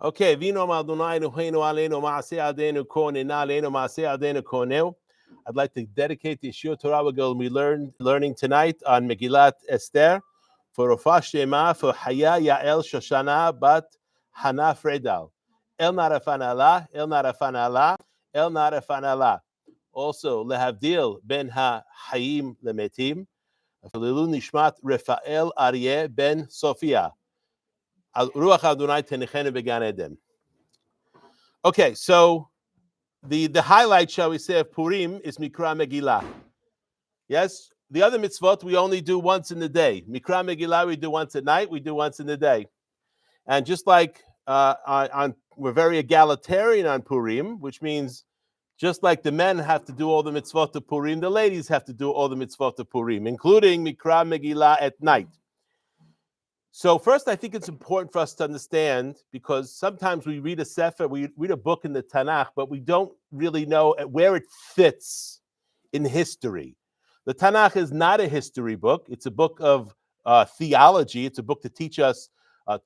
Okay, Vino Madunai Nuhenu Alenu Maase Adenu Kone Nalenu Maase Adenu Koneu. I'd like to dedicate the Shir Torah we're going to be learning tonight on Megillat Esther for Rofah Shema for Haya Yael Shoshana Bat Hana Fredal. El Narafanala, El Narafanala, El Narafanala. Also, Lehavdil Ben Ha Hayim Lemetim. Lilu Nishmat Rafael Aryeh Ben Sophia. Ruach Adonai Tenechenu Began Eden. Okay, so the highlight, shall we say, of Purim is Mikra Megillah. Yes, the other mitzvot we only do once in the day. Mikra Megillah we do once at night, we do once in the day. And just like we're very egalitarian on Purim, which means just like the men have to do all the mitzvot of Purim, the ladies have to do all the mitzvot of Purim, including Mikra Megillah at night. So first, I think it's important for us to understand, because sometimes we read a sefer, we read a book in the Tanakh, but we don't really know where it fits in history. The Tanakh is not a history book. It's a book of theology. It's a book to teach us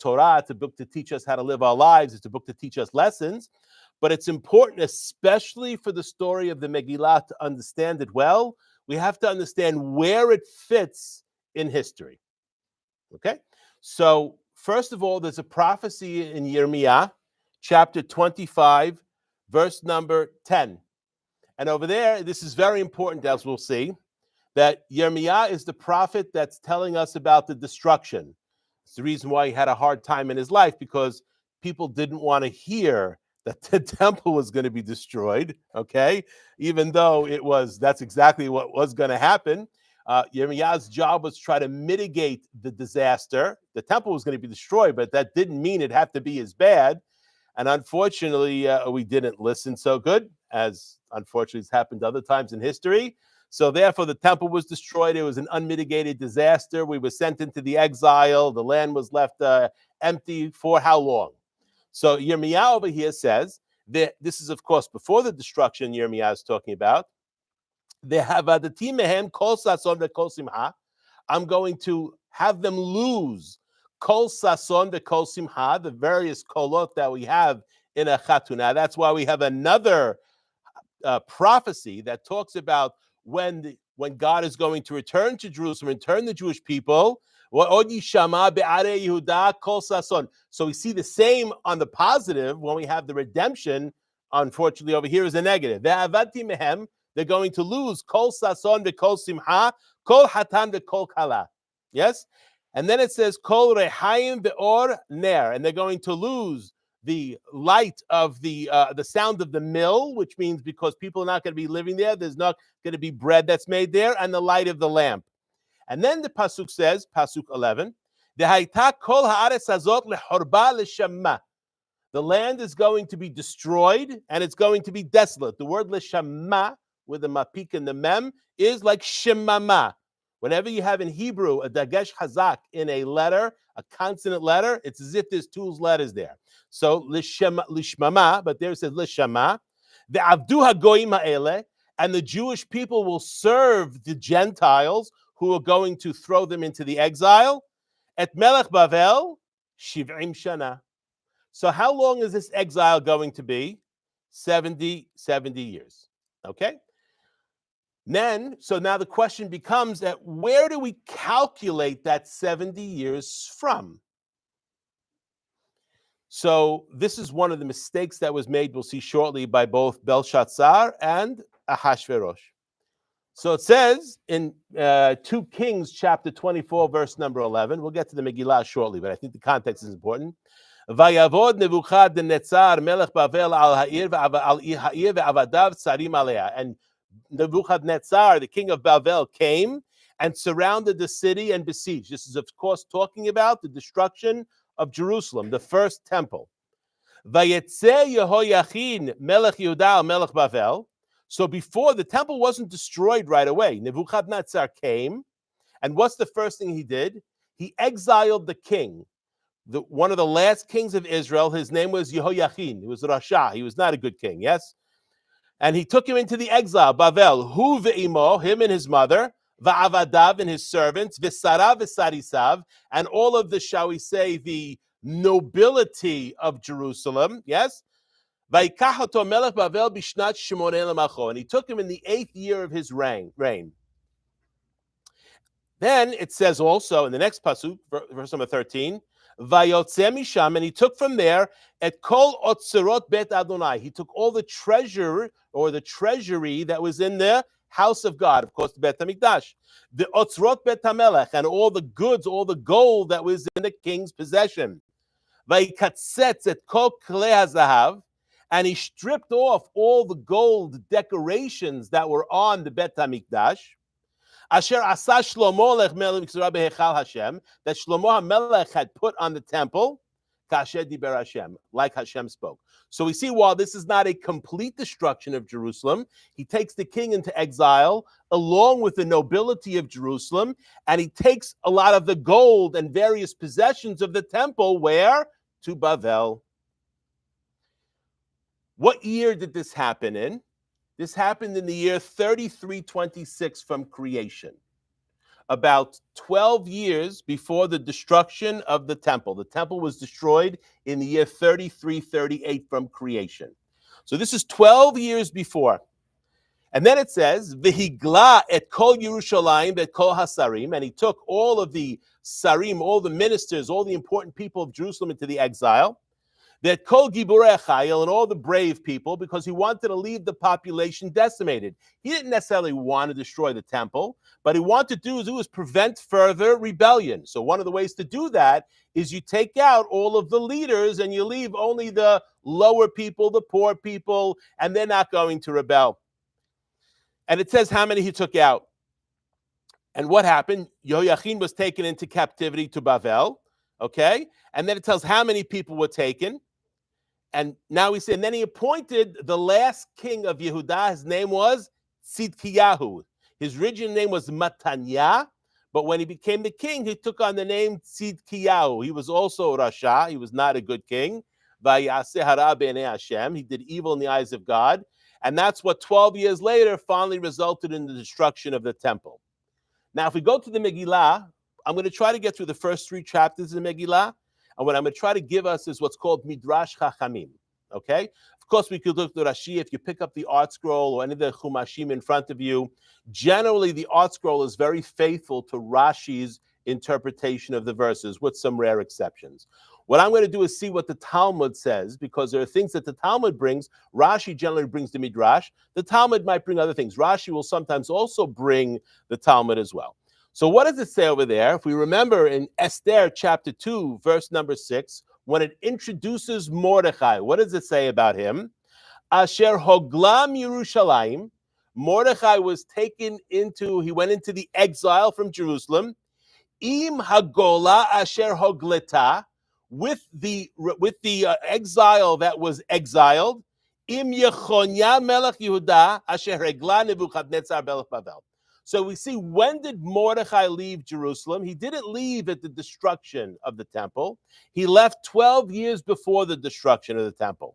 Torah. It's a book to teach us how to live our lives. It's a book to teach us lessons. But it's important, especially for the story of the Megillah, to understand it well. We have to understand where it fits in history. Okay? So, first of all, there's a prophecy in Yirmiyah, chapter 25, verse number 10. And over there, this is very important, as we'll see, that Yirmiyah is the prophet that's telling us about the destruction. It's the reason why he had a hard time in his life, because people didn't want to hear that the temple was going to be destroyed, okay? Even though that's exactly what was going to happen. Yirmiyah's job was to try to mitigate the disaster. The temple was going to be destroyed, but that didn't mean it had to be as bad. And unfortunately, we didn't listen so good, as unfortunately has happened other times in history. So therefore, the temple was destroyed. It was an unmitigated disaster. We were sent into the exile. The land was left empty for how long? So Yirmiyah over here says that this is, of course, before the destruction Yirmiyah is talking about. I'm going to have them lose kol sason v'kol simcha, the various kolot that we have in a chatuna. That's why we have another prophecy that talks about when God is going to return to Jerusalem, return the Jewish people. So we see the same on the positive when we have the redemption. Unfortunately, over here is a negative. They're going to lose kol sason v'kol simcha, kol hatan v'kol kala. Yes? And then it says kol rehaim ve'or ner. And they're going to lose the light of the sound of the mill, which means because people are not going to be living there, there's not going to be bread that's made there, and the light of the lamp. And then the pasuk says, pasuk 11, Dehaita kol haaretz hazot lehorba l'shama. The land is going to be destroyed, and it's going to be desolate. The word l'shama, with the mapik and the mem, is like shemama. Whenever you have in Hebrew a dagesh hazak in a letter, a consonant letter, it's as if there's two letters there. So lishmama, but there it says lishama. The avdu hagoyim ha'ele, and the Jewish people will serve the Gentiles who are going to throw them into the exile. Et melech Bavel, shiv'im shana. So how long is this exile going to be? 70 years. Okay? So now the question becomes that where do we calculate that 70 years from? So this is one of the mistakes that was made, we'll see shortly, by both Belshazzar and Ahashverosh. So it says in 2 Kings chapter 24, verse number 11, we'll get to the Megillah shortly, but I think the context is important. Vayavod Nebuchadnezzar melech Bavel al ha'ir ve'avadav tsarim alea. And Nebuchadnezzar, the king of Bavel, came and surrounded the city and besieged. This is, of course, talking about the destruction of Jerusalem, the first temple. Vayetze Yehoyachin melech Yehuda melech Bavel. So before, the temple wasn't destroyed right away. Nebuchadnezzar came, and what's the first thing he did? He exiled the king. One of the last kings of Israel, his name was Yehoyachin. He was Rasha. He was not a good king, yes? And he took him into the exile, Bavel, hu ve'imo, him and his mother, va'avadav and his servants, v'sarav v'sarisav, and all of the, shall we say, the nobility of Jerusalem. Yes? And he took him in the 8th year of his reign. Then it says also in the next pasuk, verse number 13, Vayotze misham, and he took from there at kol otzerot bet Adonai. He took all the treasure or the treasury that was in the house of God, of course, the Bet HaMikdash, the otzerot bet HaMelech, and all the goods, all the gold that was in the king's possession. Vayikatzetz et kol klei hazahav, and he stripped off all the gold decorations that were on the Bet HaMikdash. Asher asa Shlomo melech behechal Hashem, that Shlomo HaMelech had put on the temple, kasher diber Hashem, like Hashem spoke. So we see, while this is not a complete destruction of Jerusalem, he takes the king into exile along with the nobility of Jerusalem, and he takes a lot of the gold and various possessions of the temple, where? To Bavel. What year did this happen in? This happened in the year 3326 from creation, about 12 years before the destruction of the temple. The temple was destroyed in the year 3338 from creation. So this is 12 years before. And then it says, V'higla et kol Yerushalayim et kol hasarim, and he took all of the sarim, all the ministers, all the important people of Jerusalem into the exile. That kol giborei chayil, and all the brave people, because he wanted to leave the population decimated. He didn't necessarily want to destroy the temple, but he wanted to do is prevent further rebellion. So one of the ways to do that is you take out all of the leaders and you leave only the lower people, the poor people, and they're not going to rebel. And it says how many he took out. And what happened? Yehoiachin was taken into captivity to Bavel, okay? And then it tells how many people were taken. And now we say, and then he appointed the last king of Yehudah. His name was Tzidkiyahu. His original name was Matanya, but when he became the king, he took on the name Tzidkiyahu. He was also Rasha. He was not a good king. Vayaseh hara b'nei Hashem. He did evil in the eyes of God. And that's what 12 years later finally resulted in the destruction of the temple. Now, if we go to the Megillah, I'm going to try to get through the first 3 chapters of the Megillah. And what I'm going to try to give us is what's called Midrash Chachamim, okay? Of course, we could look at Rashi. If you pick up the art scroll or any of the Chumashim in front of you, generally the art scroll is very faithful to Rashi's interpretation of the verses, with some rare exceptions. What I'm going to do is see what the Talmud says, because there are things that the Talmud brings. Rashi generally brings the Midrash. The Talmud might bring other things. Rashi will sometimes also bring the Talmud as well. So what does it say over there? If we remember in Esther chapter 2, verse number 6, when it introduces Mordechai, what does it say about him? Asher hoglam Yerushalayim. Mordechai was taken into, he went into the exile from Jerusalem. Im hagola asher hogleta, with the exile that was exiled. Im Yechonya melech Yehuda asher hegla Nebuchadnezzar melech Bavel. So we see, when did Mordechai leave Jerusalem? He didn't leave at the destruction of the temple. He left 12 years before the destruction of the temple.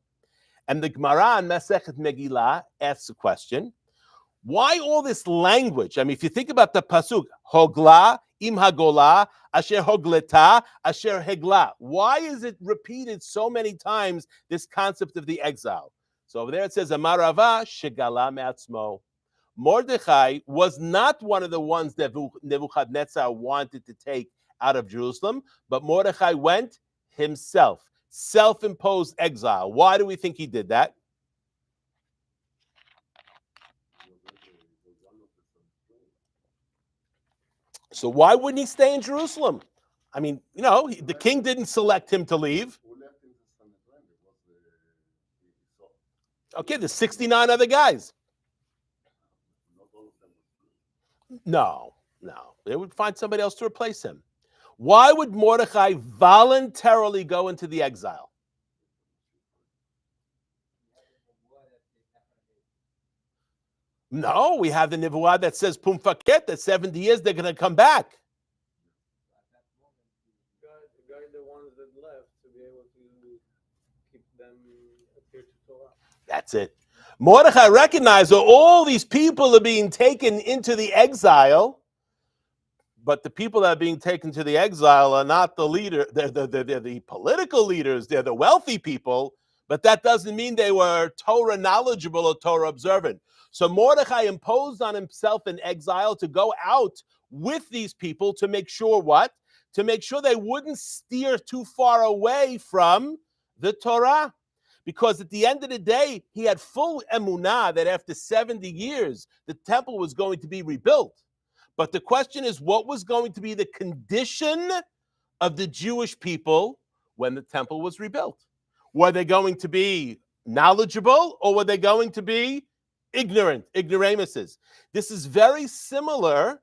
And the Gemara in Masechet Megillah asks a question. Why all this language? I mean, if you think about the pasuk, Hogla, Im Hagola, Asher Hogleta, Asher Hegla. Why is it repeated so many times, this concept of the exile? So over there it says, Amar Rava, Shegala Me'atzmo. Mordechai was not one of the ones that Nebuchadnezzar wanted to take out of Jerusalem, but Mordechai went himself, self-imposed exile. Why do we think he did that? So why wouldn't he stay in Jerusalem? I mean, you know, the king didn't select him to leave. Okay, there's 69 other guys. No. They would find somebody else to replace him. Why would Mordechai voluntarily go into the exile? No, we have the Nevuah that says Pum Faket, that 70 years they're going to come back. The ones that left to be able to keep them adhere to Torah. That's it. Mordechai recognized that all these people are being taken into the exile. But the people that are being taken to the exile are not the leader. They're the political leaders. They're the wealthy people. But that doesn't mean they were Torah knowledgeable or Torah observant. So Mordechai imposed on himself in exile to go out with these people to make sure what? To make sure they wouldn't steer too far away from the Torah. Because at the end of the day, he had full emunah that after 70 years, the temple was going to be rebuilt. But the question is, what was going to be the condition of the Jewish people when the temple was rebuilt? Were they going to be knowledgeable, or were they going to be ignorant, ignoramuses? This is very similar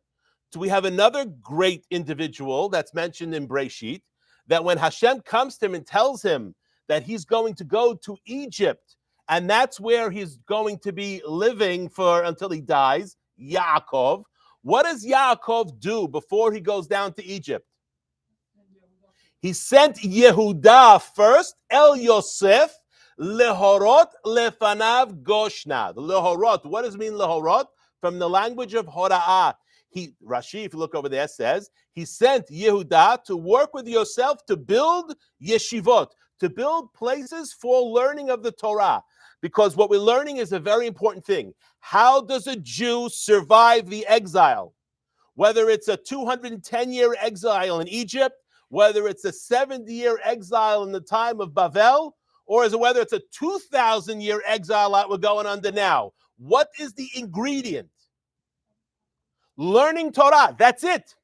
to, we have another great individual that's mentioned in Breshit, that when Hashem comes to him and tells him that he's going to go to Egypt, and that's where he's going to be living for until he dies, Yaakov. What does Yaakov do before he goes down to Egypt? He sent Yehuda first, El Yosef, lehorot lefanav goshna. Lehorot, what does it mean lehorot? From the language of hora'ah. Rashi, if you look over there, says, he sent Yehuda to work with Yosef to build yeshivot, to build places for learning of the Torah. Because what we're learning is a very important thing. How does a Jew survive the exile? Whether it's a 210-year exile in Egypt, whether it's a 70-year exile in the time of Bavel, or whether it's a 2,000-year exile that we're going under now. What is the ingredient? Learning Torah. That's it.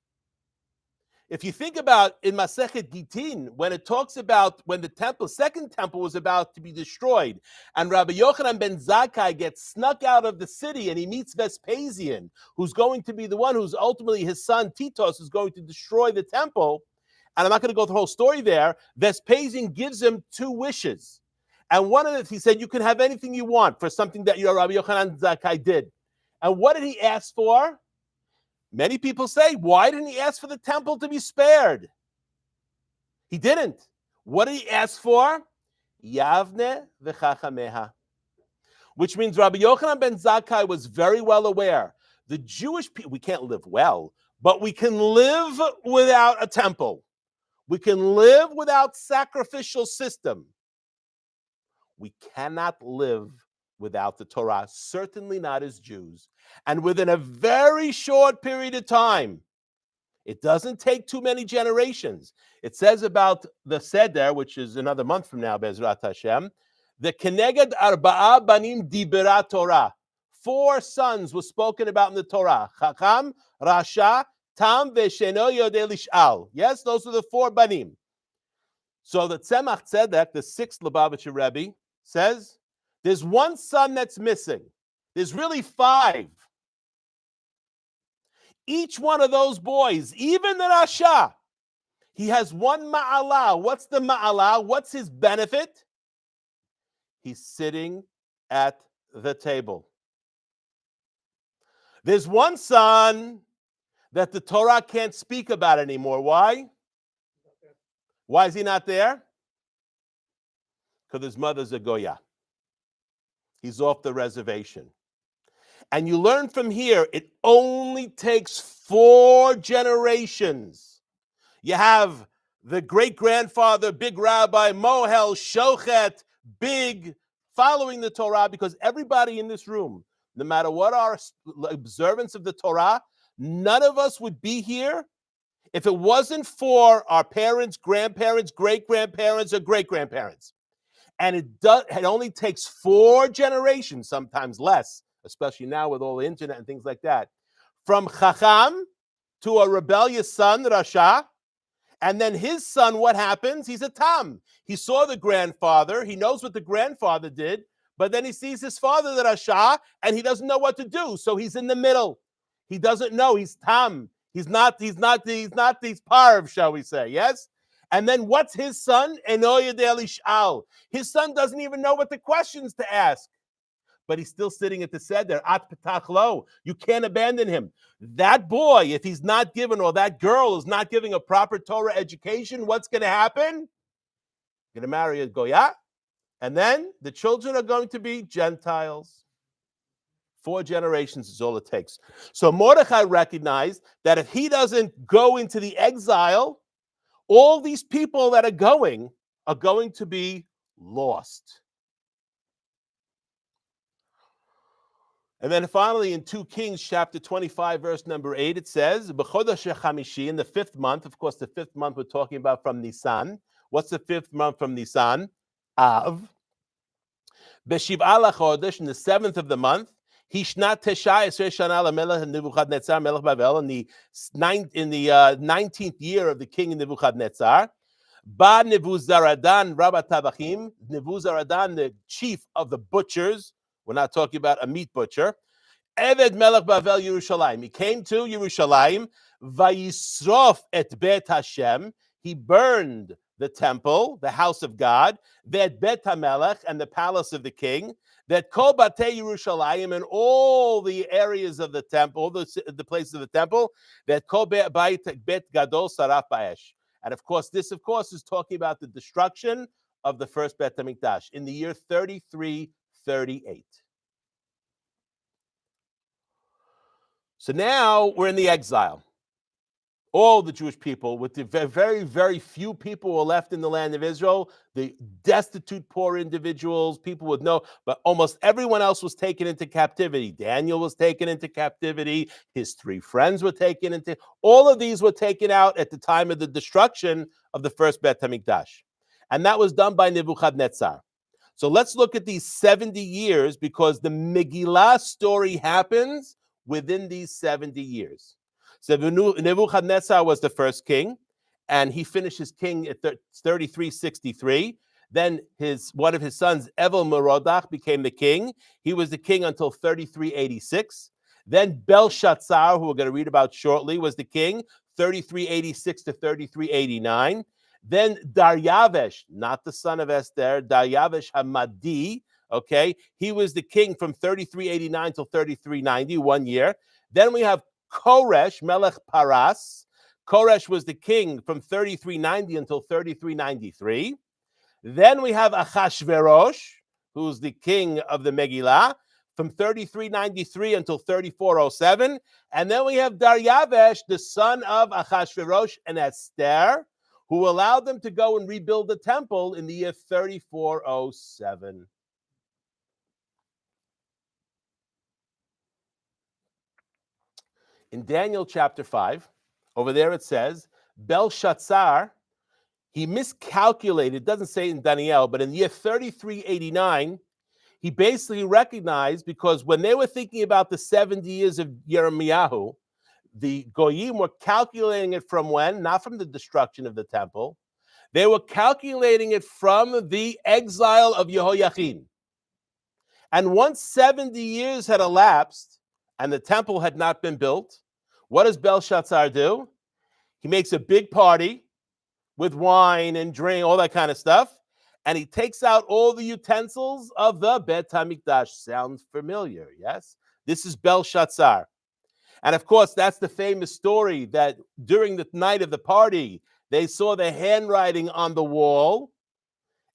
If you think about in Masechet Gitin, when it talks about when the second temple was about to be destroyed, and Rabbi Yochanan ben Zakkai gets snuck out of the city and he meets Vespasian, who's going to be the one who's ultimately his son Titus is going to destroy the temple. And I'm not going to go through the whole story there. Vespasian gives him two wishes. And one of them, he said, you can have anything you want for something that your Rabbi Yochanan Zakkai did. And what did he ask for? Many people say, why didn't he ask for the temple to be spared? He didn't. What did he ask for? Yavne v'chachameha. Which means Rabbi Yochanan ben Zakkai was very well aware. The Jewish people, we can't live well, but we can live without a temple. We can live without sacrificial system. We cannot live without the Torah, certainly not as Jews. And within a very short period of time, it doesn't take too many generations. It says about the Seder, which is another month from now, Bezrat Hashem, the Keneged Arba'a Banim Dibera Torah. 4 sons were spoken about in the Torah. Chacham, Rasha, Tam, Vesheno Yodeh Lish'al. Yes, those are the 4 Banim. So the Tzemach Tzedek, the 6th Lubavitcher Rebbe, says, there's one son that's missing. There's really 5. Each one of those boys, even the Rasha, he has one ma'alah. What's the ma'alah? What's his benefit? He's sitting at the table. There's one son that the Torah can't speak about anymore. Why? Why is he not there? Because his mother's a Goya. He's off the reservation. And you learn from here, it only takes 4 generations. You have the great-grandfather, big rabbi, Mohel, Shochet, big, following the Torah, because everybody in this room, no matter what our observance of the Torah, none of us would be here if it wasn't for our parents, grandparents, great-grandparents, or great-grandparents. And it only takes 4 generations, sometimes less, especially now with all the internet and things like that, from Chacham to a rebellious son, Rasha, and then his son, what happens? He's a Tam. He saw the grandfather, he knows what the grandfather did, but then he sees his father, the Rasha, and he doesn't know what to do, so he's in the middle. He doesn't know, he's Tam. He's not these parv, shall we say, yes? And then what's his son? Eno yodeh lish'al. His son doesn't even know what the questions to ask. But he's still sitting at the seder. At petach lo. You can't abandon him. That boy, if he's not given, or that girl is not giving a proper Torah education, what's going to happen? Going to marry a Goya. And then the children are going to be Gentiles. 4 generations is all it takes. So Mordechai recognized that if he doesn't go into the exile, all these people that are going to be lost. And then finally in 2 Kings chapter 25, verse number 8, it says, B'chodesh HaChamishi, in the 5th month, of course, the 5th month we're talking about from Nisan. What's the 5th month from Nisan? Av. B'shiv'a l'chodesh, in the 7th of the month, Hishnat Tesha Esrei Shana LaMelech Nebuchadnezzar Melech Bavel, in the 19th year of the king Nebuchadnezzar. Ba Nebuzaradan Rabba Tabachim, Nebuzaradan, the chief of the butchers. We're not talking about a meat butcher. Eved Melech Bavel Yerushalayim. He came to Yerushalayim. Vayisrof et Bet Hashem. He burned the temple, the house of God. Vet Bet HaMelech, and the palace of the king. That Kol Batei Yerushalayim, and all the areas of the temple, all the places of the temple. That Kol Bet Gadol Saraf Ba'esh. And of course, this is talking about the destruction of the first Bet HaMikdash in the year 3338. So now we're in the exile. All the Jewish people, with the very, very few people who are left in the land of Israel, the destitute, poor individuals, people with but almost everyone else was taken into captivity. Daniel was taken into captivity. His 3 friends were taken into, all of these were taken out at the time of the destruction of the first Bet HaMikdash. And that was done by Nebuchadnezzar. So let's look at these 70 years, because the Megillah story happens within these 70 years. So Nebuchadnezzar was the first king, and he finished his king at 3363. Then one of his sons, Evel Merodach, became the king. He was the king until 3386. Then Belshazzar, who we're going to read about shortly, was the king, 3386 to 3389. Then Daryavesh, not the son of Esther, Daryavesh Hamadi, okay, he was the king from 3389 till 3390, 1 year. Then we have Koresh, Melech Paras. Koresh was the king from 3390 until 3393. Then we have Achashverosh, who's the king of the Megillah, from 3393 until 3407. And then we have Daryavesh, the son of Achashverosh and Esther, who allowed them to go and rebuild the temple in the year 3407. In Daniel chapter 5, over there it says, Belshazzar, he miscalculated, it doesn't say in Daniel, but in the year 3389, he basically recognized, because when they were thinking about the 70 years of Yirmiyahu, the Goyim were calculating it from when? Not from the destruction of the temple. They were calculating it from the exile of Yehoiachin. And once 70 years had elapsed and the temple had not been built, what does Belshazzar do? He makes a big party with wine and drink, all that kind of stuff, and he takes out all the utensils of the Bet HaMikdash. Sounds familiar, yes? This is Belshazzar. And of course, that's the famous story that during the night of the party, they saw the handwriting on the wall,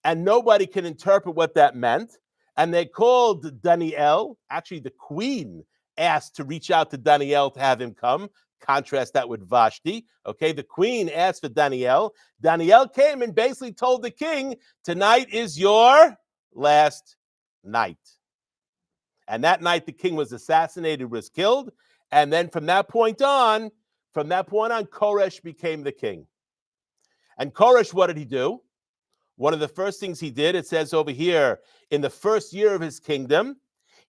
and nobody can interpret what that meant. And they called Daniel. Actually, the queen asked to reach out to Daniel to have him come. Contrast that with Vashti. Okay, the queen asked for Daniel. Daniel came and basically told the king, tonight is your last night. And that night, the king was assassinated, was killed. And then from that point on, Koresh became the king. And Koresh, what did he do? One of the first things he did, it says over here, in the first year of his kingdom,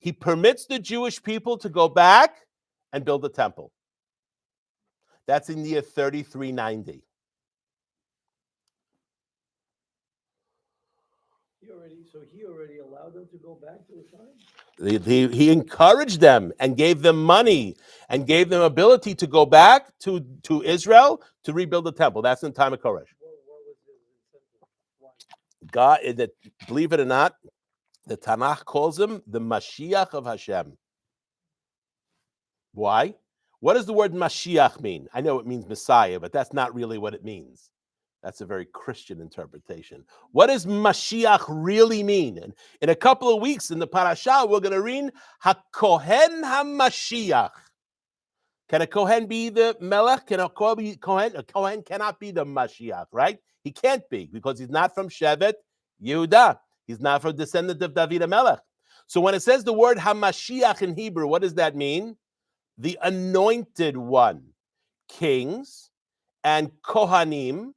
he permits the Jewish people to go back and build the temple. That's in the year 3390. He already allowed them to go back to the time? He encouraged them and gave them money and gave them ability to go back to Israel to rebuild the temple. That's in the time of Koresh. What was his incentive? Why? God, believe it or not, the Tanakh calls him the Mashiach of Hashem. Why? What does the word Mashiach mean? I know it means Messiah, but that's not really what it means. That's a very Christian interpretation. What does Mashiach really mean? And in a couple of weeks in the parasha, we're going to read HaKohen HaMashiach. Can a Kohen be the Melech? Can a Kohen be Kohen? A Kohen cannot be the Mashiach, right? He can't be because he's not from Shevet Yehuda. He's not from descendant of David HaMelech. So when it says the word HaMashiach in Hebrew, what does that mean? The anointed one. Kings and Kohanim,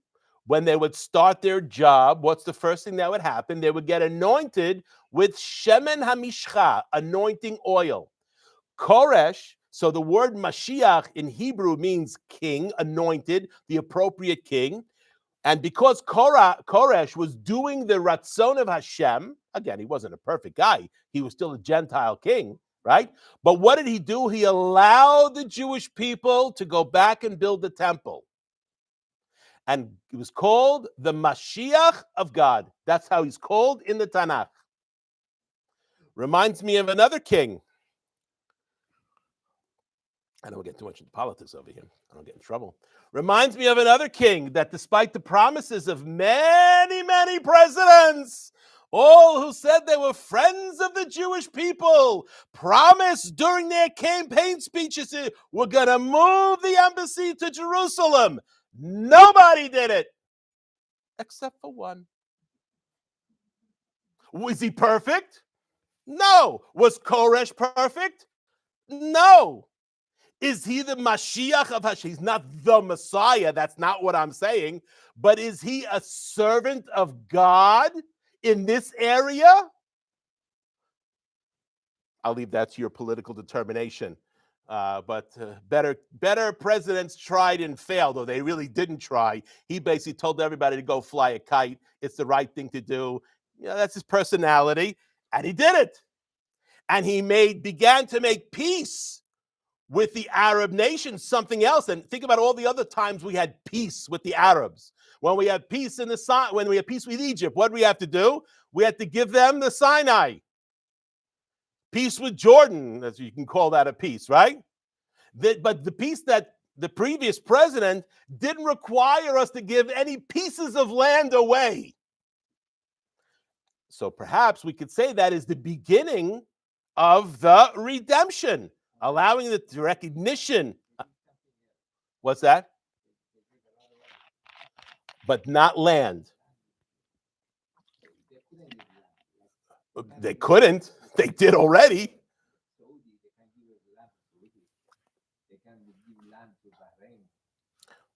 when they would start their job, what's the first thing that would happen? They would get anointed with Shemen HaMishcha, anointing oil. Koresh, so the word Mashiach in Hebrew means king, anointed, the appropriate king. And because Koresh was doing the Ratzon of Hashem, again, he wasn't a perfect guy. He was still a Gentile king, right? But what did he do? He allowed the Jewish people to go back and build the temple. And it was called the Mashiach of God. That's how he's called in the Tanakh. Reminds me of another king. I don't get too much into politics over here. I don't get in trouble. Reminds me of another king that despite the promises of many, many presidents, all who said they were friends of the Jewish people, promised during their campaign speeches, we're going to move the embassy to Jerusalem. Nobody did it, except for one. Was he perfect? No. Was Koresh perfect? No. Is he the Mashiach of Hashem? He's not the Messiah. That's not what I'm saying. But is he a servant of God in this area? I'll leave that to your political determination. But better presidents tried and failed, or they really didn't try. He basically told everybody to go fly a kite. It's the right thing to do. You know, that's his personality. And he did it. And he began to make peace with the Arab nations, something else. And think about all the other times we had peace with the Arabs. When we had peace when we had peace with Egypt, what did we have to do? We had to give them the Sinai. Peace with Jordan, as you can call that a peace, right? But the peace that the previous president didn't require us to give any pieces of land away. So perhaps we could say that is the beginning of the redemption. Allowing the recognition. What's that? But not land. They couldn't. They did already.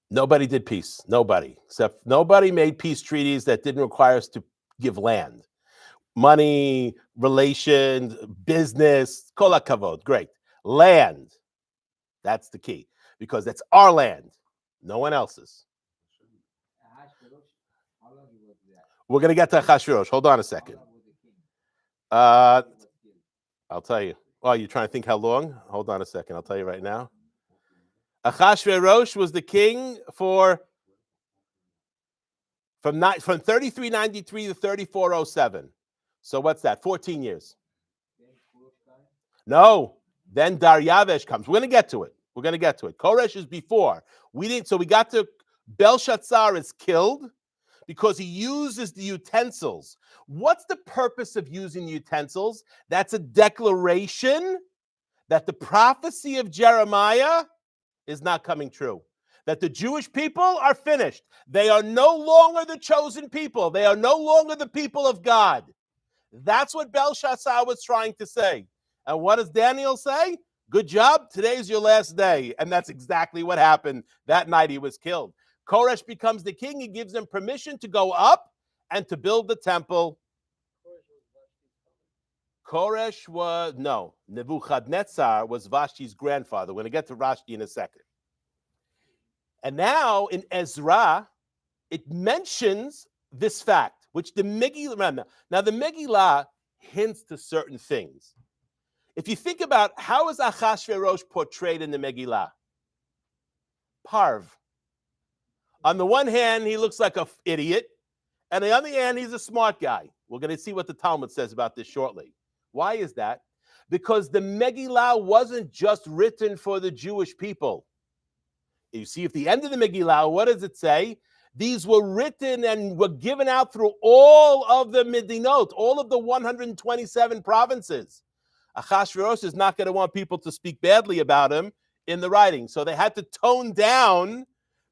Nobody did peace. Nobody. Except nobody made peace treaties that didn't require us to give land. Money, relations, business, kol hakavod. Great. Land. That's the key, because that's our land, no one else's. We're going to get to Achashverosh. Hold on a second. I'll tell you. Oh, you're trying to think how long? Hold on a second. I'll tell you right now. Achashverosh was the king from 3393 to 3407. So what's that? 14 years. No. Then Daryavesh comes. We're going to get to it. Koresh is before. So we got to Belshazzar is killed because he uses the utensils. What's the purpose of using the utensils? That's a declaration that the prophecy of Jeremiah is not coming true. That the Jewish people are finished. They are no longer the chosen people. They are no longer the people of God. That's what Belshazzar was trying to say. And what does Daniel say? Good job. Today's your last day. And that's exactly what happened. That night he was killed. Koresh becomes the king. He gives them permission to go up and to build the temple. Nebuchadnezzar was Vashti's grandfather. We're going to get to Vashti in a second. And now in Ezra, it mentions this fact, which the Megillah, now the Megillah hints to certain things. If you think about how is Achashverosh portrayed in the Megillah? Parv. On the one hand, he looks like an idiot. And on the other hand, he's a smart guy. We're going to see what the Talmud says about this shortly. Why is that? Because the Megillah wasn't just written for the Jewish people. You see, at the end of the Megillah, what does it say? These were written and were given out through all of the Medinot, all of the 127 provinces. Achashverosh is not going to want people to speak badly about him in the writing. So they had to tone down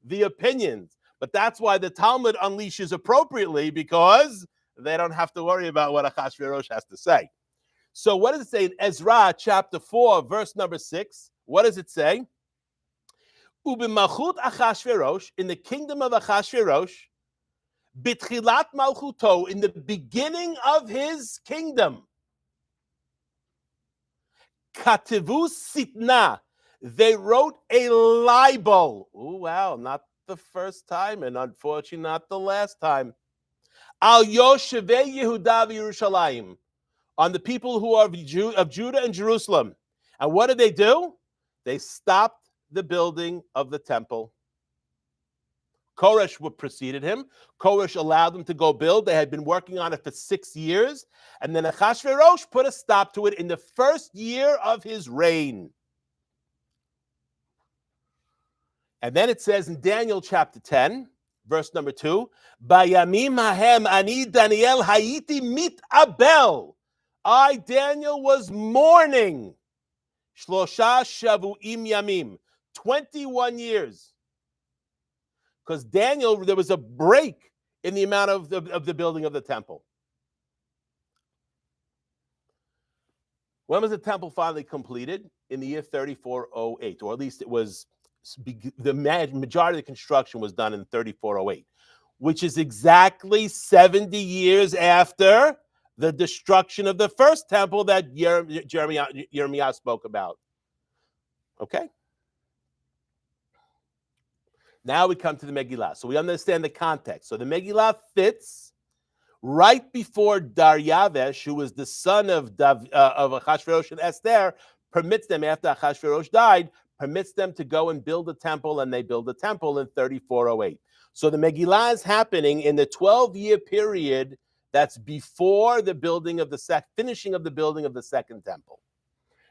the opinions. But that's why the Talmud unleashes appropriately, because they don't have to worry about what Achashverosh has to say. So what does it say in Ezra chapter 4, verse number 6? What does it say? U'b'malchut Achashverosh, in the kingdom of Achashverosh, b'tchilat malchuto, in the beginning of his kingdom, kativu sitna, they wrote a libel. Oh, wow, not the first time, and unfortunately not the last time. Al Yoshevei Yehuda v'Yerushalayim, on the people who are of Judah and Jerusalem. And what did they do? They stopped the building of the temple. Koresh preceded him. Koresh allowed them to go build. They had been working on it for 6 years. And then Achashverosh put a stop to it in the first year of his reign. And then it says in Daniel chapter 10, verse number 2, Bayamim hahem ani Daniel hayiti mit abel. I, Daniel, was mourning. Shlosha shavuim yamim. 21 years. Because Daniel, there was a break in the amount of the building of the temple. When was the temple finally completed? In the year 3408, or at least it was, the majority of the construction was done in 3408, which is exactly 70 years after the destruction of the first temple that Jeremiah spoke about. Okay? Now we come to the Megillah. So we understand the context. So the Megillah fits right before Daryavesh, who was the son of Achashverosh and Esther, permits them, after Achashverosh died, permits them to go and build a temple, and they build a temple in 3408. So the Megillah is happening in the 12-year period that's before the building of the finishing of the building of the second temple.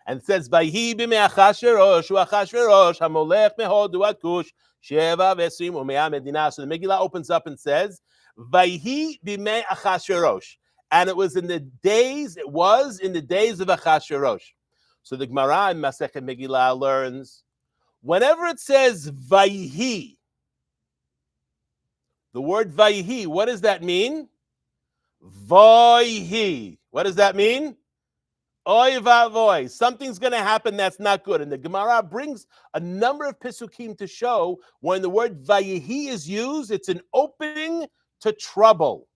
And it says, Vayhi b'mei Achashverosh, u'Achashverosh, hamolech mehodu ad Kush, sheva v'esrim u'mea medina. So the Megillah opens up and says, Vayhi b'mei Achashverosh. And it was in the days of Achashverosh. So the Gemara in Masechet Megillah learns, whenever it says Vayhi, the word Vayhi, what does that mean? Voihi. What does that mean? Oy vavoy. Something's going to happen that's not good. And the Gemara brings a number of Pisukim to show when the word Vayihi is used, it's an opening to trouble.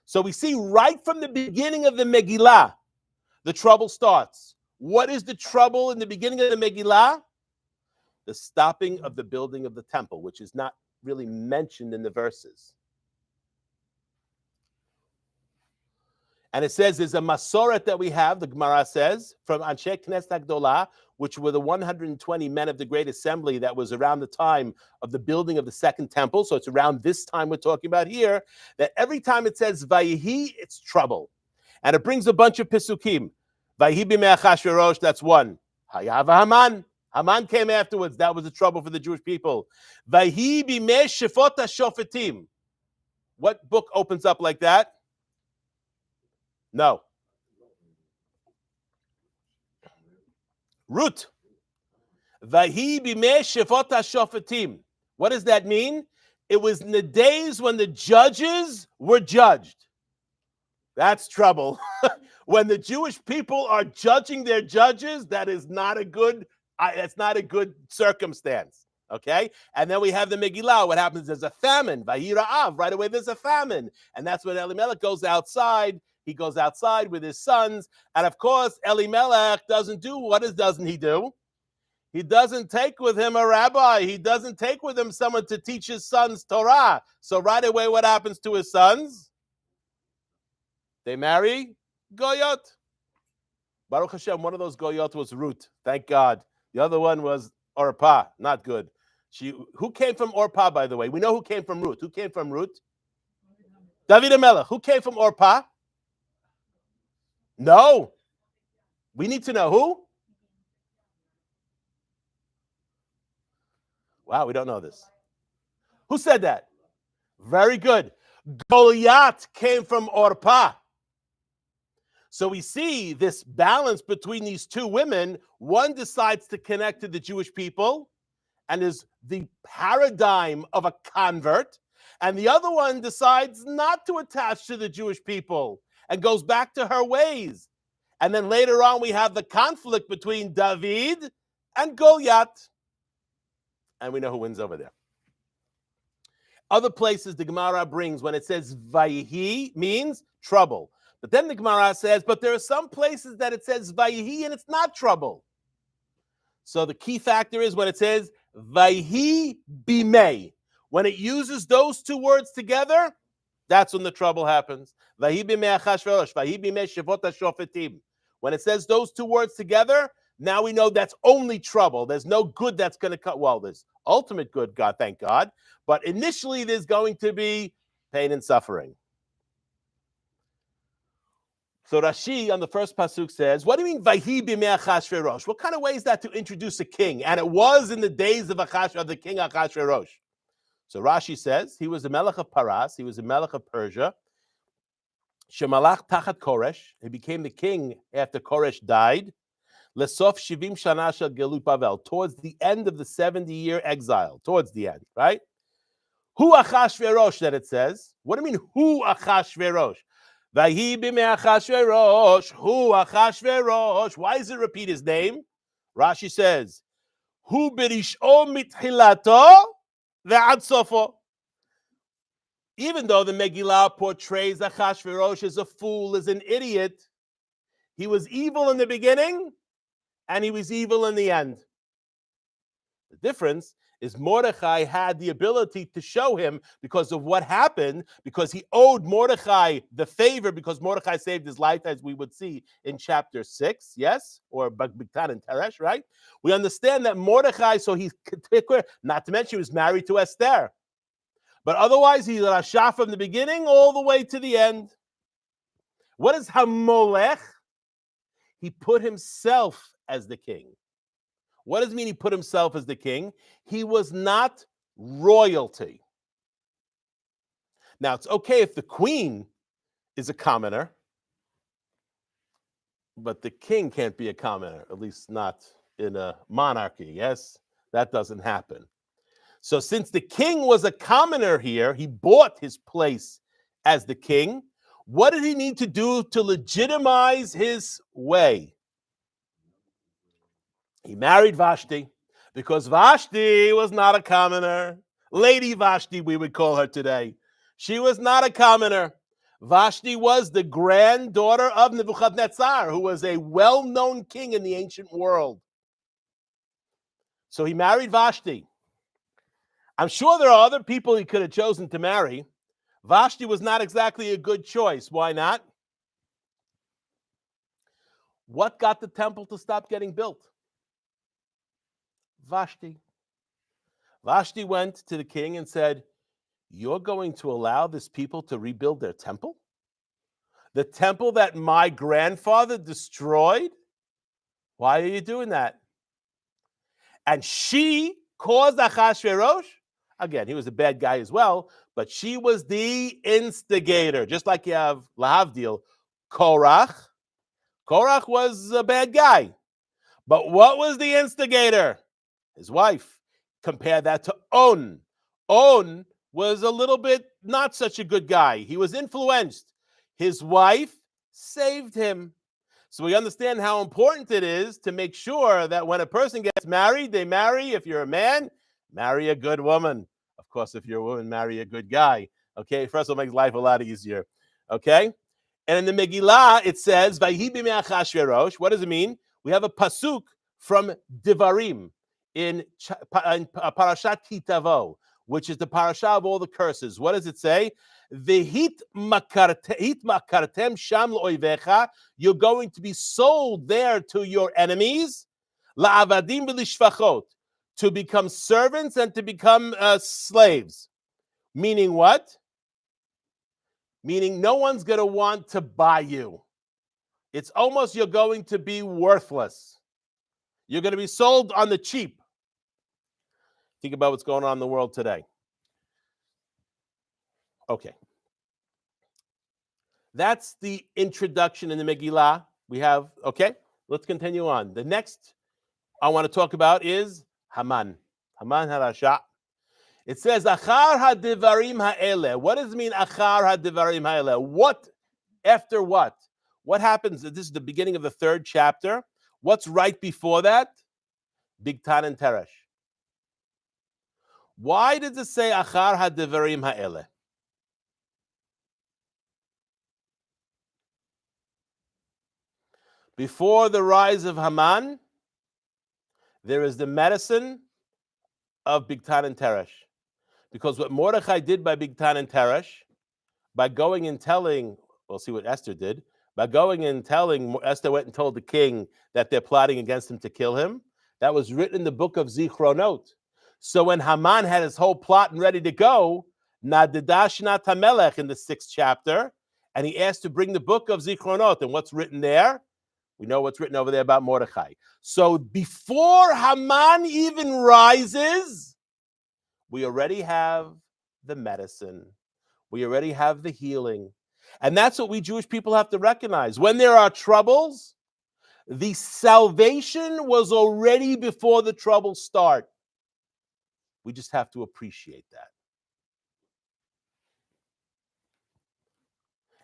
So we see right from the beginning of the Megillah, the trouble starts. What is the trouble in the beginning of the Megillah? The stopping of the building of the temple, which is not really mentioned in the verses. And it says there's a masoret that we have, the Gemara says, from Anshe Knesset HaGdolah, which were the 120 men of the Great Assembly that was around the time of the building of the second temple. So it's around this time we're talking about here, that every time it says Vayihi, it's trouble. And it brings a bunch of Pisukim. Vayihi b'mei Achashverosh, that's one. Hayav Haman. Haman came afterwards. That was the trouble for the Jewish people. Vayihi b'mei Shefot HaShofetim. What book opens up like that? No. Root. Vahi b'mei shefot hashofetim. What does that mean? It was in the days when the judges were judged. That's trouble. When the Jewish people are judging their judges, that is not a good. That's not a good circumstance. Okay, and then we have the Megillah. What happens? There's a famine. Vahi ra'av. Right away, there's a famine, and that's when Elimelech goes outside. He goes outside with his sons. And of course, Elimelech doesn't do, doesn't he do? He doesn't take with him a rabbi. He doesn't take with him someone to teach his sons Torah. So right away, what happens to his sons? They marry Goyot. Baruch Hashem, one of those Goyot was Ruth. Thank God. The other one was Orpah. Not good. Who came from Orpah, by the way? We know who came from Ruth. Who came from Ruth? David HaMelech. Who came from Orpah? No. We need to know who? Wow, we don't know this. Who said that? Very good. Goliath came from Orpah. So we see this balance between these two women. One decides to connect to the Jewish people and is the paradigm of a convert. And the other one decides not to attach to the Jewish people and goes back to her ways. And then later on, we have the conflict between David and Goliath. And we know who wins over there. Other places the Gemara brings when it says Vayihi means trouble. But then the Gemara says, but there are some places that it says Vayihi and it's not trouble. So the key factor is when it says Vayihi bimei. When it uses those two words together, that's when the trouble happens. Vayihi bimei achashverosh, vayihi bimei shevot hashofetim. When it says those two words together, now we know that's only trouble. There's no good that's going to come. Well, there's ultimate good, God, thank God. But initially, there's going to be pain and suffering. So Rashi on the first pasuk says, what do you mean, Vahi b'mei Achashverosh? What kind of way is that to introduce a king? And it was in the days of the king Achashverosh. So Rashi says, he was the Melech of Paras, he was the Melech of Persia. Shemalach tachat Koresh, he became the king after Koresh died. Lesof shivim shana shel gelut Bavel, towards the end of the 70-year exile, towards the end, right? Hu Achashverosh, that it says. What do you mean, Hu Achashverosh? Vahi b'mei Achashverosh, Hu Achashverosh. Why does it repeat his name? Rashi says, Hu b'rish'o mitchilato ve'ad sofo. Even though the Megillah portrays Achashverosh as a fool, as an idiot, he was evil in the beginning and he was evil in the end. The difference is Mordechai had the ability to show him because of what happened, because he owed Mordechai the favor, because Mordechai saved his life, as we would see in chapter 6, yes? Or Bigtan and Teresh, right? We understand that Mordechai, so he's, not to mention he was married to Esther. But otherwise, he's Rasha from the beginning all the way to the end. What is Hamolech? He put himself as the king. What does it mean he put himself as the king? He was not royalty. Now, it's okay if the queen is a commoner, but the king can't be a commoner, at least not in a monarchy, yes? That doesn't happen. So since the king was a commoner here, he bought his place as the king. What did he need to do to legitimize his way? He married Vashti because Vashti was not a commoner. Lady Vashti, we would call her today. She was not a commoner. Vashti was the granddaughter of Nebuchadnezzar, who was a well-known king in the ancient world. So he married Vashti. I'm sure there are other people he could have chosen to marry. Vashti was not exactly a good choice. Why not? What got the temple to stop getting built? Vashti. Vashti went to the king and said, you're going to allow this people to rebuild their temple? The temple that my grandfather destroyed? Why are you doing that? And she caused Achashverosh. Again, he was a bad guy as well, but she was the instigator. Just like you have Lahavdil, Korach. Korach was a bad guy. But what was the instigator? His wife. Compare that to On. On was a little bit not such a good guy. He was influenced. His wife saved him. So we understand how important it is to make sure that when a person gets married, they marry, if you're a man, marry a good woman. Of course, if you're a woman, marry a good guy. Okay, first of all, makes life a lot easier. Okay? And in the Megillah, it says, Vayhi b'mei Achashverosh. What does it mean? We have a pasuk from Devarim in Parashat Kitavo, which is the parasha of all the curses. What does it say? V'hit makartem sham lo'oivecha. You're going to be sold there to your enemies. La'avadim v'lishvachot. To become servants and to become slaves. Meaning what? Meaning no one's going to want to buy you. It's almost you're going to be worthless. You're going to be sold on the cheap. Think about what's going on in the world today. Okay. That's the introduction in the Megillah. We have, okay, let's continue on. The next I want to talk about is Haman. Haman Harasha. It says, Achar hadivarim ha'ele. What does it mean, Achar hadivarim ha'ele? What, after what? What happens? This is the beginning of the 3rd chapter. What's right before that? Bigtan and Teresh. Why does it say Achar hadivarim ha'ele? Before the rise of Haman, there is the medicine of Bigtan and Teresh. Because what Mordechai did by Bigtan and Teresh, by going and telling, we'll see what Esther did, by going and telling, Esther went and told the king that they're plotting against him to kill him. That was written in the book of Zichronot. So when Haman had his whole plot and ready to go, Nadidashna Tamelech in the 6th chapter, and he asked to bring the book of Zichronot. And what's written there? We know what's written over there about Mordechai. So before Haman even rises, we already have the medicine. We already have the healing. And that's what we Jewish people have to recognize. When there are troubles, the salvation was already before the troubles start. We just have to appreciate that.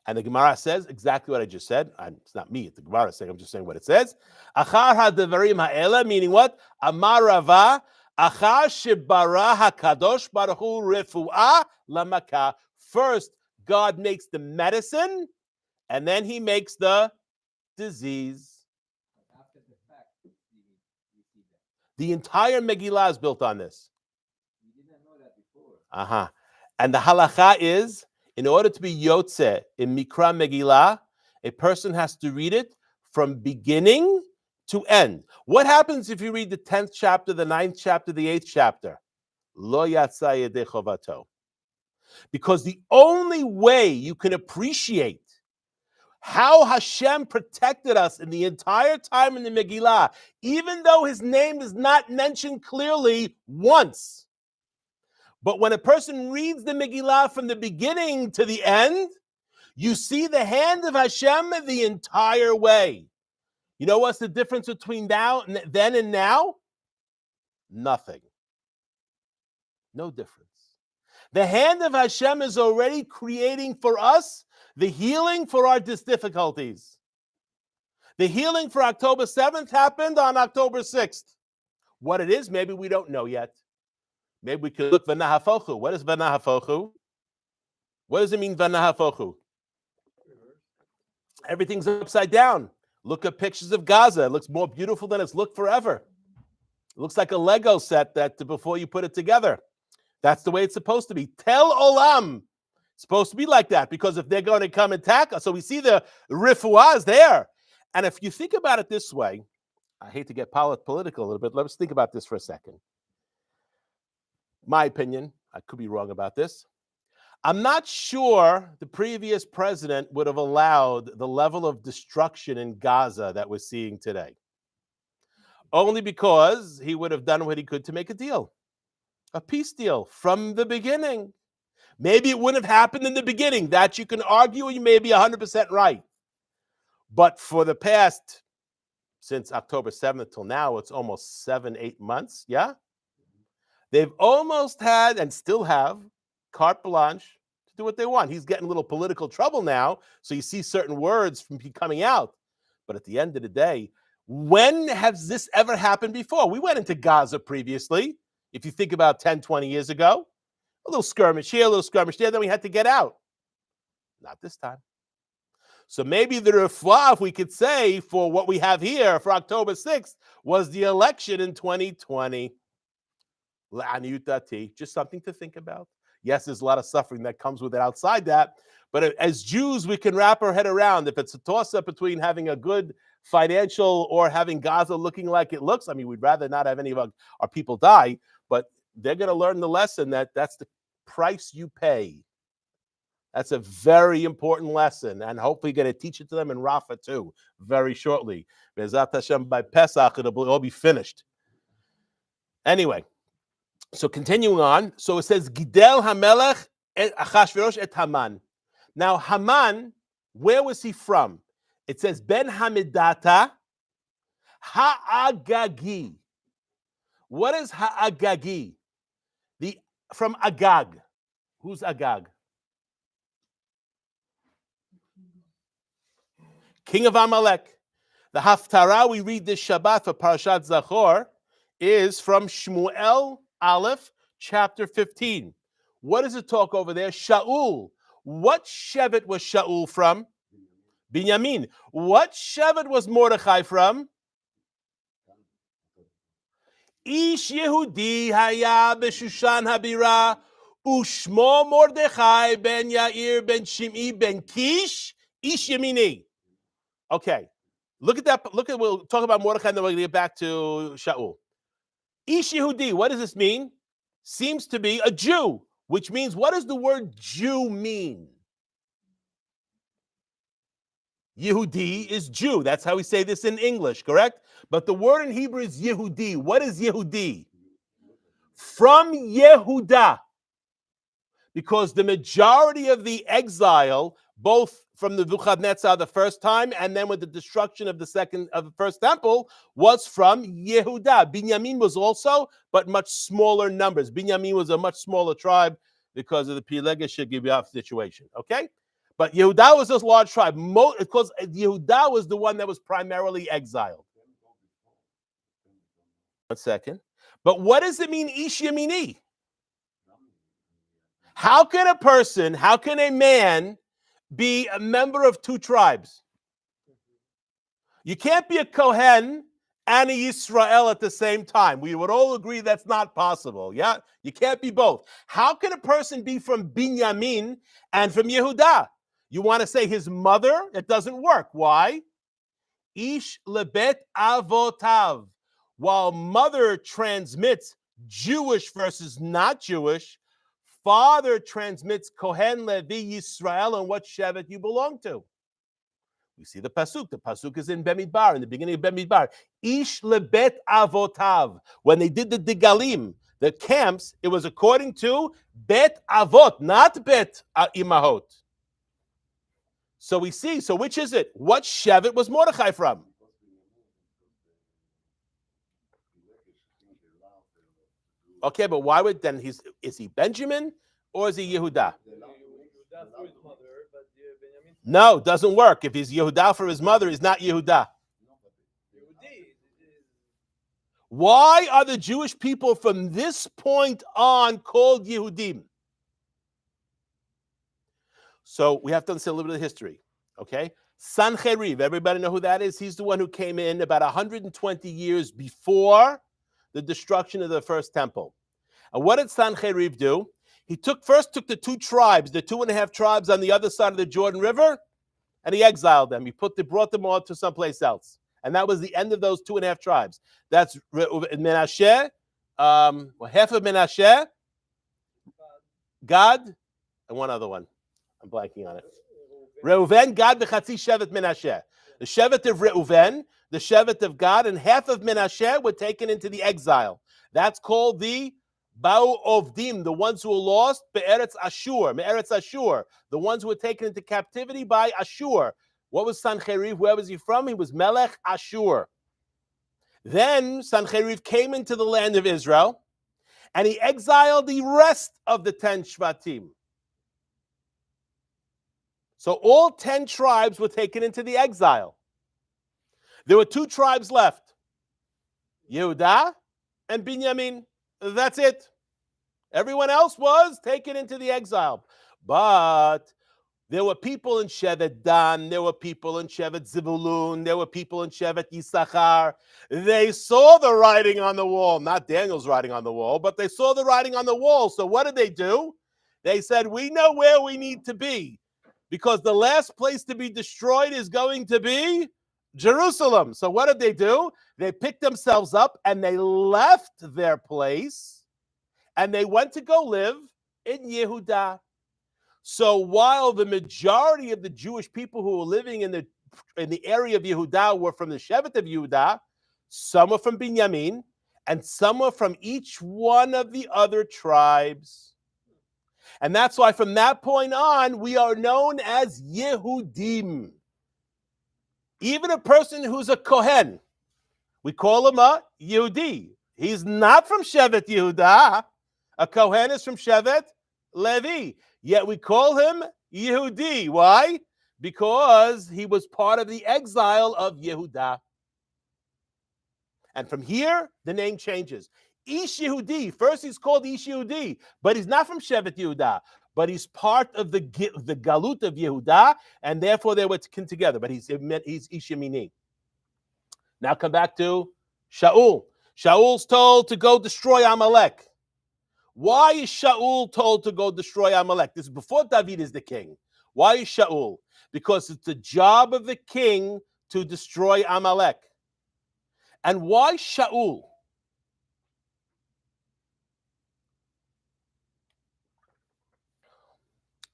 And the Gemara says exactly what I just said. It's not me, it's the Gemara saying, I'm just saying what it says. Achar ha'devarim ha'ela, meaning what? Amar Rava, achar shebara hakadosh baruch hu refuah lamaka. First, God makes the medicine, and then he makes the disease. After the fact, we see that. The entire Megillah is built on this. We didn't know that before. And the halacha is, in order to be yotze in Mikra Megillah, a person has to read it from beginning to end. What happens if you read the 10th chapter, the 9th chapter, the 8th chapter? Lo yatsa yedei chovato. Because the only way you can appreciate how Hashem protected us in the entire time in the Megillah, even though his name is not mentioned clearly once. But when a person reads the Megillah from the beginning to the end, you see the hand of Hashem the entire way. You know what's the difference between then and now? Nothing. No difference. The hand of Hashem is already creating for us the healing for our difficulties. The healing for October 7th happened on October 6th. What it is, maybe we don't know yet. Maybe we could look v'nahafochu. What is v'nahafochu? What does it mean v'nahafochu? Everything's upside down. Look at pictures of Gaza. It looks more beautiful than it's looked forever. It looks like a Lego set that before you put it together. That's the way it's supposed to be. Tel olam. It's supposed to be like that, because if they're going to come and attack us, so we see the refuah is there. And if you think about it this way, I hate to get political a little bit. Let's think about this for a second. My opinion, I could be wrong about this. I'm not sure the previous president would have allowed the level of destruction in Gaza that we're seeing today. Only because he would have done what he could to make a deal. A peace deal from the beginning. Maybe it wouldn't have happened in the beginning. That you can argue, and you may be 100% right. But for the past, since October 7th till now, it's almost 7-8 months, yeah? They've almost had, and still have, carte blanche to do what they want. He's getting a little political trouble now, so you see certain words from coming out. But at the end of the day, when has this ever happened before? We went into Gaza previously. If you think about 10, 20 years ago, a little skirmish here, a little skirmish there, then we had to get out. Not this time. So maybe the refuah, if we could say, for what we have here for October 6th, was the election in 2020. Just something to think about. Yes, there's a lot of suffering that comes with it outside that, but as Jews, we can wrap our head around. If it's a toss-up between having a good financial or having Gaza looking like it looks, I mean, we'd rather not have any of our people die, but they're going to learn the lesson that that's the price you pay. That's a very important lesson, and hopefully going to teach it to them in Rafa too, very shortly. Be'ezrat Hashem, by Pesach, it'll all be finished. Anyway, so continuing on, so it says, Gidel HaMelech Achashverosh et Haman. Now Haman, where was he from? It says Ben Hamidata Ha'agagi. What is Ha'agagi? From Agag. Who's Agag? King of Amalek. The Haftarah we read this Shabbat for Parashat Zachor is from Shmuel Aleph, chapter 15. What does it talk over there? Shaul. What Shevet was Shaul from? Binyamin. What Shevet was Mordechai from? Ish Yehudi haya b'Shushan habira ushmo Mordechai ben Yair ben Shim'i ben Kish ish Yemini. Okay, look at that. We'll talk about Mordechai, and then we're going to get back to Shaul. Ish Yehudi, what does this mean? Seems to be a Jew, which means, what does the word Jew mean? Yehudi is Jew. That's how we say this in English, correct? But the word in Hebrew is Yehudi. What is Yehudi? From Yehuda. Because the majority of the exile, both from the Nebuchadnezzar the first time and then with the destruction of the first temple, was from Yehuda. Binyamin was also, but much smaller numbers. Binyamin was a much smaller tribe because of the Pilegesh Gibeah situation. Okay? But Yehuda was this large tribe, because Yehuda was the one that was primarily exiled. 1 second. But what does it mean, Ish Yemini? How can a man be a member of two tribes? You can't be a Kohen and a Yisrael at the same time. We would all agree that's not possible, yeah? You can't be both. How can a person be from Binyamin and from Yehuda? You want to say his mother? It doesn't work. Why? Ish lebet avotav. While mother transmits Jewish versus not Jewish, father transmits Kohen, Levi, Yisrael, and what Shevet you belong to. We see the pasuk. The pasuk is in Bemidbar, in the beginning of Bemidbar. Ish lebet avotav. When they did the digalim, the camps, it was according to bet avot, not bet imahot. So we see, so which is it? What Shevet was Mordechai from? Okay, but why would then is he Benjamin or is he Yehuda? No, doesn't work. If he's Yehuda for his mother, he's not Yehuda. Why are the Jewish people from this point on called Yehudim? So we have to understand a little bit of history, okay? Sancheriv, everybody know who that is? He's the one who came in about 120 years before the destruction of the first temple. And what did Sancheriv do? He first took the two tribes, the 2.5 tribes on the other side of the Jordan River, and he exiled them. He brought them all to someplace else. And that was the end of those 2.5 tribes. That's Menashe, half of Menashe, Gad, and one other one. I'm blanking on it. Reuven, Gad, B'chatzi Shevet Menashe. The Shevet of Reuven, the Shevet of Gad, and half of Menashe were taken into the exile. That's called the Ba'u Ovdim, the ones who were lost, Be'eretz Ashur, Me'eretz Ashur, the ones who were taken into captivity by Ashur. What was Sancheriv? Where was he from? He was Melech Ashur. Then Sancheriv came into the land of Israel, and he exiled the rest of the 10 Shvatim. So all 10 tribes were taken into the exile. There were 2 tribes left, Yehuda and Binyamin. That's it. Everyone else was taken into the exile. But there were people in Shevet Dan, there were people in Shevet Zivulun, there were people in Shevet Yisachar. They saw the writing on the wall, not Daniel's writing on the wall, but they saw the writing on the wall. So what did they do? They said, we know where we need to be, because the last place to be destroyed is going to be Jerusalem. So what did they do? They picked themselves up and they left their place and they went to go live in Yehuda. So while the majority of the Jewish people who were living in the area of Yehuda were from the Shevet of Yehuda, some were from Binyamin, and some were from each one of the other tribes. And that's why from that point on, we are known as Yehudim. Even a person who's a Kohen, we call him a Yehudi. He's not from Shevet Yehuda. A Kohen is from Shevet Levi. Yet we call him Yehudi. Why? Because he was part of the exile of Yehuda. And from here, the name changes. Ish Yehudi. First he's called Ish Yehudi, but he's not from Shevet Yehuda. But he's part of the Galut of Yehuda, and therefore they were kin together. But he's Ish Yemini. Now come back to Shaul. Shaul's told to go destroy Amalek. Why is Shaul told to go destroy Amalek? This is before David is the king. Why is Shaul? Because it's the job of the king to destroy Amalek. And why Shaul?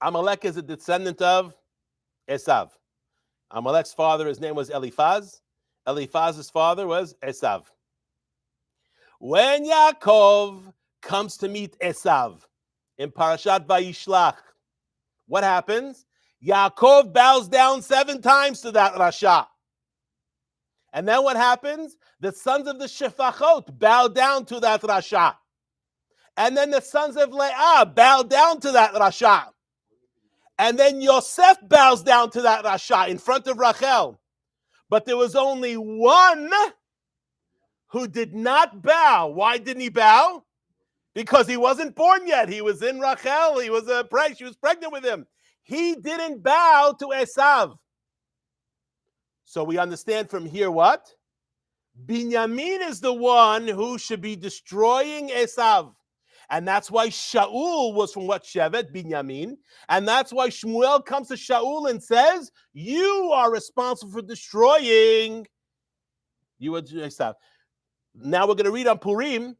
Amalek is a descendant of Esav. Amalek's father, his name was Eliphaz. Eliphaz's father was Esav. When Yaakov comes to meet Esav in Parashat Vayishlach, what happens? Yaakov bows down 7 times to that Rasha. And then what happens? The sons of the Shefachot bow down to that Rasha. And then the sons of Leah bow down to that Rasha. And then Yosef bows down to that Rasha in front of Rachel. But there was only one who did not bow. Why didn't he bow? Because he wasn't born yet. He was in Rachel. She was pregnant with him. He didn't bow to Esav. So we understand from here what? Binyamin is the one who should be destroying Esav. And that's why Shaul was from what? Shevet, Binyamin. And that's why Shmuel comes to Shaul and says, you are responsible for destroying Esav. Now we're going to read on Purim.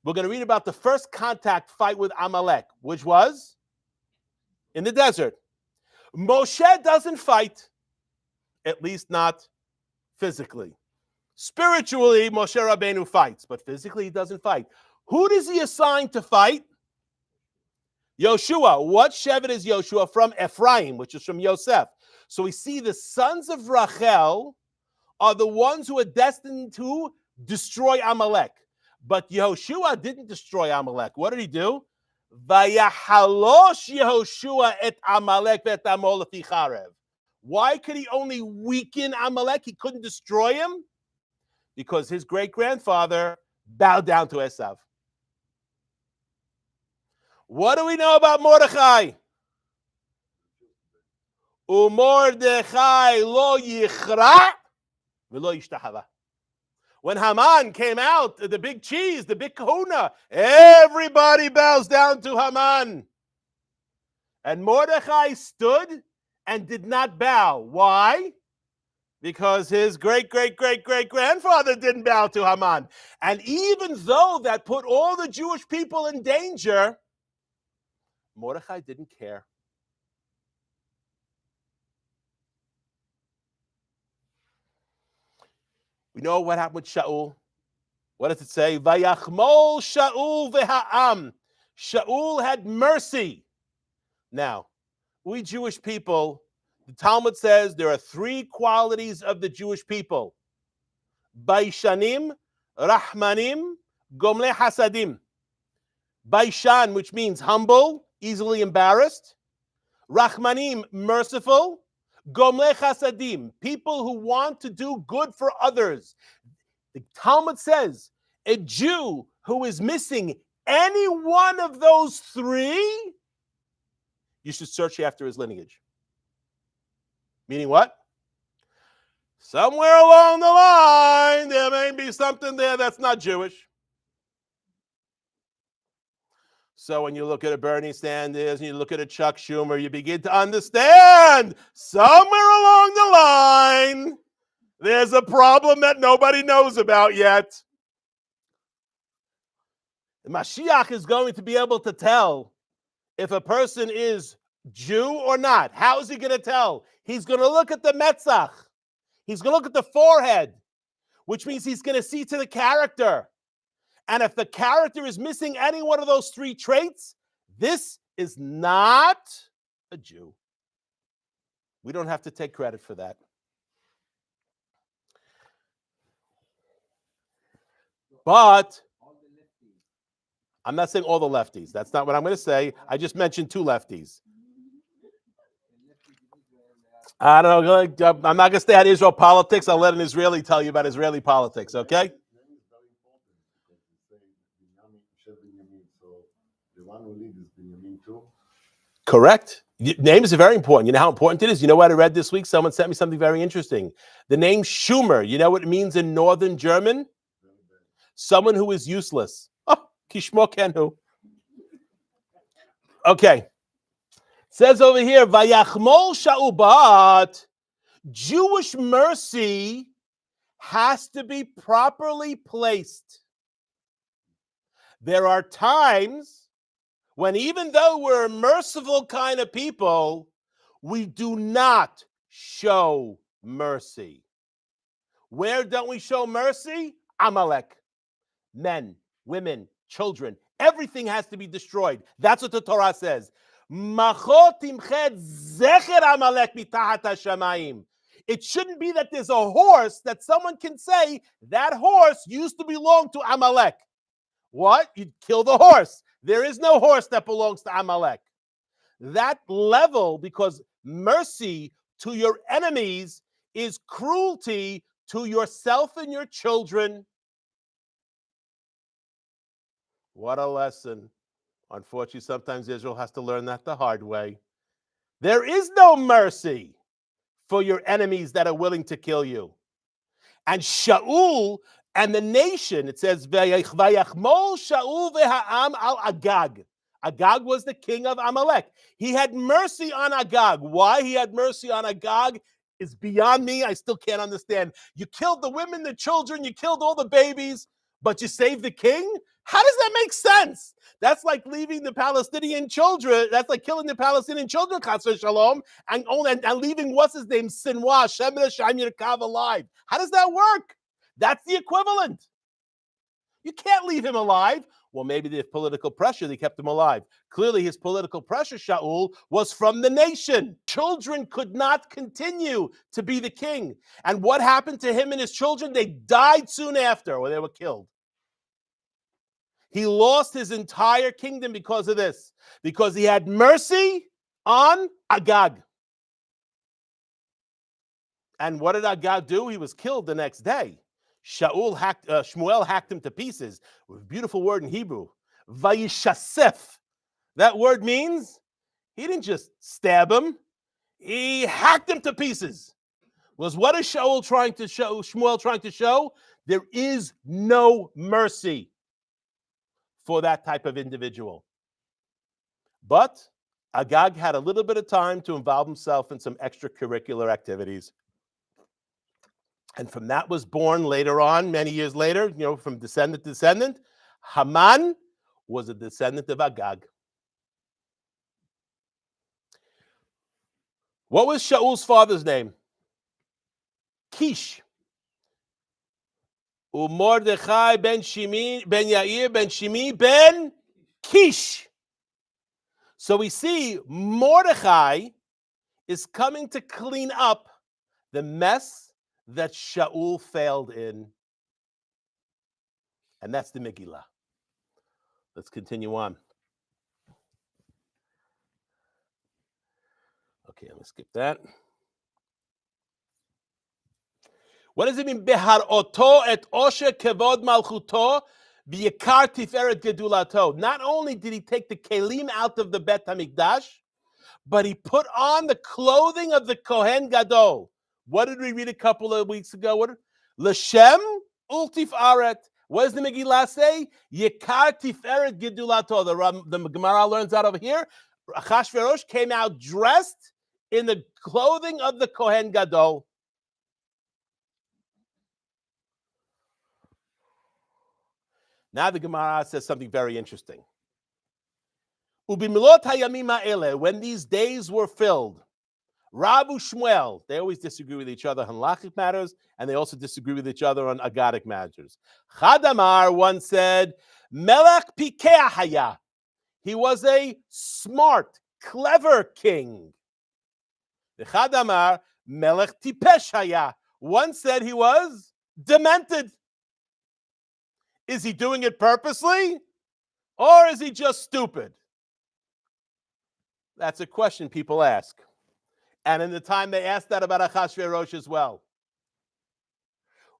We're going to read about the first contact fight with Amalek, which was in the desert. Moshe doesn't fight, at least not physically. Spiritually, Moshe Rabbeinu fights, but physically he doesn't fight. Who does he assign to fight? Yoshua. What Shevet is Yoshua from? Ephraim, which is from Yosef. So we see the sons of Rachel are the ones who are destined to destroy Amalek. But Yehoshua didn't destroy Amalek. What did he do? Vayahalosh Yehoshua et Amalek vet amo lefi charev. Why could he only weaken Amalek? He couldn't destroy him? Because his great-grandfather bowed down to Esav. What do we know about Mordechai? Umordechai lo yichra v'lo yishtahava. When Haman came out, the big cheese, the big kahuna, everybody bows down to Haman. And Mordechai stood and did not bow. Why? Because his great-great-great-great-grandfather didn't bow to Haman. And even though that put all the Jewish people in danger, Mordechai didn't care. We know what happened with Shaul. What does it say? Vayachmol Shaul v'ha'am. Shaul had mercy. Now, we Jewish people, the Talmud says there are 3 qualities of the Jewish people. Baishanim, Rahmanim, Gomle Hasadim. Baishan, which means humble, easily embarrassed. Rahmanim, merciful. Gomle Chasadim, people who want to do good for others. The Talmud says a Jew who is missing any one of those 3, you should search after his lineage. Meaning what? Somewhere along the line, there may be something there that's not Jewish. So when you look at a Bernie Sanders and you look at a Chuck Schumer, you begin to understand somewhere along the line, there's a problem that nobody knows about yet. The Mashiach is going to be able to tell if a person is Jew or not. How is he going to tell? He's going to look at the Metzach. He's going to look at the forehead, which means he's going to see to the character. And if the character is missing any one of those 3 traits, this is not a Jew. We don't have to take credit for that. But I'm not saying all the lefties. That's not what I'm going to say. I just mentioned two lefties. I don't know. I'm not going to stay on Israel politics. I'll let an Israeli tell you about Israeli politics, okay? Correct. Names are very important. You know how important it is? You know what I read this week? Someone sent me something very interesting. The name Schumer, you know what it means in Northern German? Someone who is useless. Oh, Kishmo Kenhu. Okay. Says over here, Vayachmol Sha'ubat, Jewish mercy has to be properly placed. There are times when even though we're a merciful kind of people, we do not show mercy. Where don't we show mercy? Amalek. Men, women, children. Everything has to be destroyed. That's what the Torah says. It shouldn't be that there's a horse that someone can say, that horse used to belong to Amalek. What? You'd kill the horse. There is no horse that belongs to Amalek. That level, because mercy to your enemies is cruelty to yourself and your children. What a lesson. Unfortunately, sometimes Israel has to learn that the hard way. There is no mercy for your enemies that are willing to kill you. And Shaul and the nation, it says, Vayachmol Shaul ve'ha'am al Agag. Agag was the king of Amalek. He had mercy on Agag. Why he had mercy on Agag is beyond me. I still can't understand. You killed the women, the children, you killed all the babies, but you saved the king? How does that make sense? That's like leaving the Palestinian children. That's like killing the Palestinian children, Chas v'Shalom, and leaving what's his name, Sinwar, Shemin Hashem Yirkav alive. How does that work? That's the equivalent. You can't leave him alive. Well, maybe there's political pressure. They kept him alive. Clearly, his political pressure, Shaul, was from the nation. Children could not continue to be the king. And what happened to him and his children? They died soon after, or they were killed. He lost his entire kingdom because of this, because he had mercy on Agag. And what did Agag do? He was killed the next day. Shmuel hacked him to pieces. A beautiful word in Hebrew. Vayishasef. That word means he didn't just stab him. He hacked him to pieces. What is Shmuel trying to show? There is no mercy for that type of individual. But Agag had a little bit of time to involve himself in some extracurricular activities. And from that was born later on, many years later, from descendant to descendant, Haman was a descendant of Agag. What was Shaul's father's name? Kish. Mordechai ben Yair ben Shimi ben Kish. So we see Mordechai is coming to clean up the mess that Shaul failed in. And that's the Megillah. Let's continue on. Okay, let me skip that. What does it mean? Behar oto et osher kevod malchuto v'yekar tiferet gedulato. Not only did he take the kelim out of the Bet HaMikdash, but he put on the clothing of the Kohen Gadol. What did we read a couple of weeks ago? L'shem ultif aret. What does the Megillah say? Yekar tiferet gedulato. The Gemara learns out over here. Achashverosh came out dressed in the clothing of the Kohen Gadol. Now the Gemara says something very interesting. Ubimilot hayamim ha'ele, when these days were filled, Rabu Shmuel, they always disagree with each other on halachic matters, and they also disagree with each other on agadic matters. Chadamar once said, Melech Pikeah haya. He was a smart, clever king. Echad amar melech tipesh haya. One said he was demented. Is he doing it purposely? Or is he just stupid? That's a question people ask. And in the time they asked that about Achashverosh as well.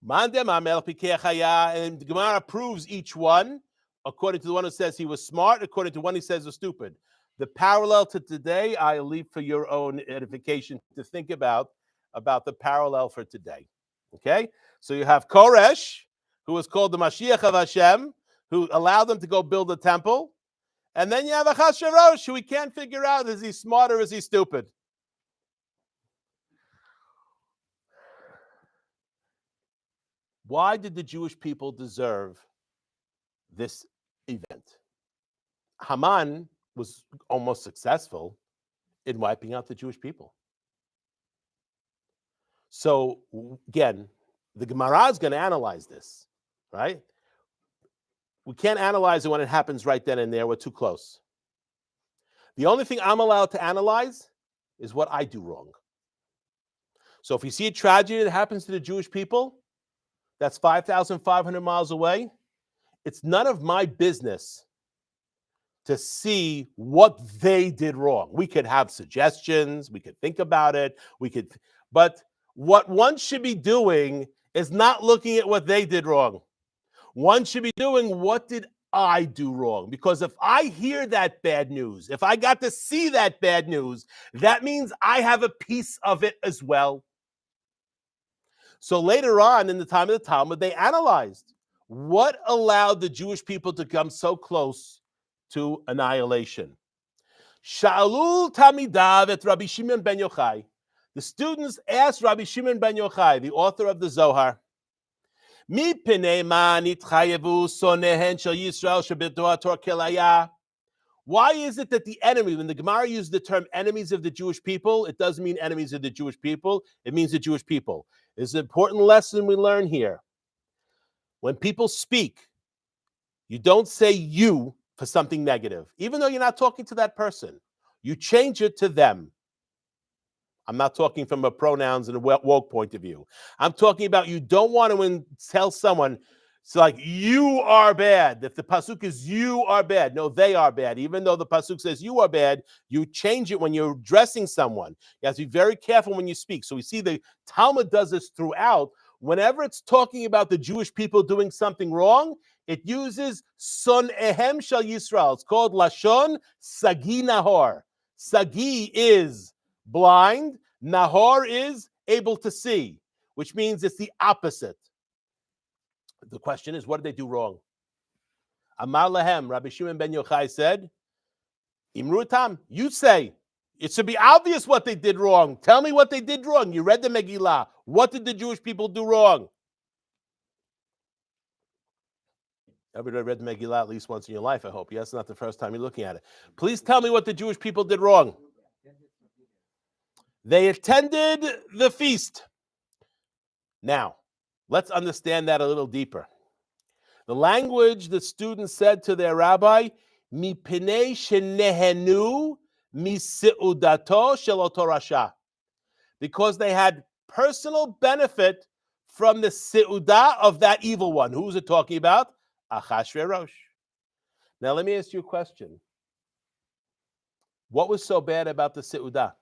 And the Gemara proves each one, according to the one who says he was smart, according to one who says he was stupid. The parallel to today, I leave for your own edification to think about the parallel for today. Okay? So you have Koresh, who was called the Mashiach of Hashem, who allowed them to go build a temple. And then you have Achashverosh, who we can't figure out, is he smart or is he stupid? Why did the Jewish people deserve this event? Haman was almost successful in wiping out the Jewish people. So again, the Gemara is going to analyze this, right? We can't analyze it when it happens right then and there. We're too close. The only thing I'm allowed to analyze is what I do wrong. So if you see a tragedy that happens to the Jewish people, that's 5,500 miles away, it's none of my business to see what they did wrong. We could have suggestions, we could think about it, but what one should be doing is not looking at what they did wrong. One should be doing, what did I do wrong? Because if I hear that bad news, if I got to see that bad news, that means I have a piece of it as well. So later on in the time of the Talmud, they analyzed what allowed the Jewish people to come so close to annihilation. Sha'alul Tamidav et Rabbi Shimon ben Yochai. The students asked Rabbi Shimon ben Yochai, the author of the Zohar, Mi pinei ma nitchayevu sonehen shel Yisrael shebedor Tor kelaya. Why is it that the enemy, when the Gemara uses the term enemies of the Jewish people, it doesn't mean enemies of the Jewish people, it means the Jewish people. It's an important lesson we learn here. When people speak, you don't say you for something negative, even though you're not talking to that person. You change it to them. I'm not talking from a pronouns and a woke point of view. I'm talking about you don't want to tell someone, it's like, you are bad. If the pasuk is you are bad, no, they are bad. Even though the pasuk says you are bad, you change it when you're addressing someone. You have to be very careful when you speak. So we see the Talmud does this throughout. Whenever it's talking about the Jewish people doing something wrong, it uses son ehem shel Yisrael. It's called Lashon Sagi Nahor. Sagi is blind, Nahor is able to see, which means it's the opposite. The question is, what did they do wrong? Amar lahem, Rabbi Shimon ben Yochai said, Imru tam, you say, it should be obvious what they did wrong. Tell me what they did wrong. You read the Megillah. What did the Jewish people do wrong? Everybody read the Megillah at least once in your life, I hope. Yes, not the first time you're looking at it. Please tell me what the Jewish people did wrong. They attended the feast. Now, let's understand that a little deeper. The language the students said to their rabbi, Mi pinei shenehenu mi seudato shel oto rasha, because they had personal benefit from the seudah of that evil one. Who's it talking about? Achashverosh. Now, let me ask you a question. What was so bad about the seudah?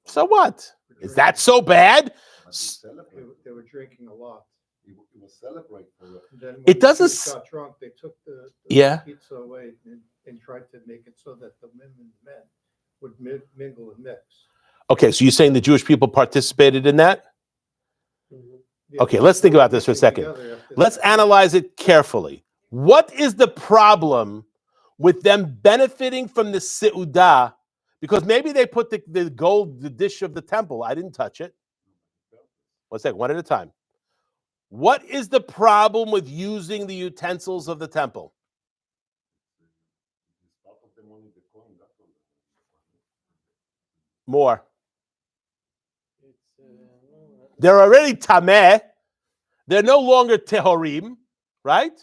So what? Is that so bad? They were drinking a lot. It was celebrate for it. Then when It doesn't the kids got drunk, they took the pizza away and tried to make it so that the women and men would mingle and mix. Okay, so you're saying the Jewish people participated in that? Yeah, Okay, let's think about this for a second. Let's analyze it carefully. What is the problem with them benefiting from the seudah? Because maybe they put the gold, the dish of the temple. I didn't touch it. One second, one at a time. What is the problem with using the utensils of the temple? More. They're already tameh. They're no longer tehorim, right?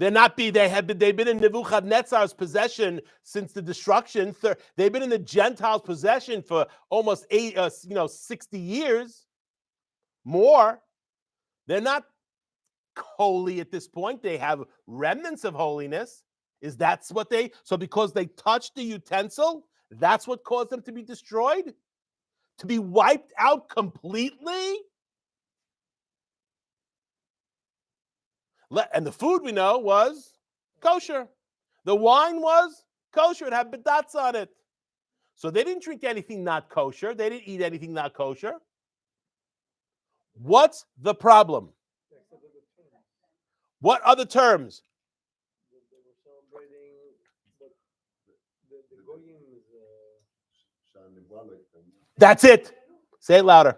They've been in Nebuchadnezzar's possession since the destruction. They've been in the Gentiles' possession for almost 60 years more. They're not holy at this point. They have remnants of holiness. So because they touched the utensil, that's what caused them to be destroyed? To be wiped out completely? And the food we know was kosher. The wine was kosher. It had badats on it. So they didn't drink anything not kosher. They didn't eat anything not kosher. What's the problem? What other terms? They were celebrating the Goyim. That's it. Say it louder.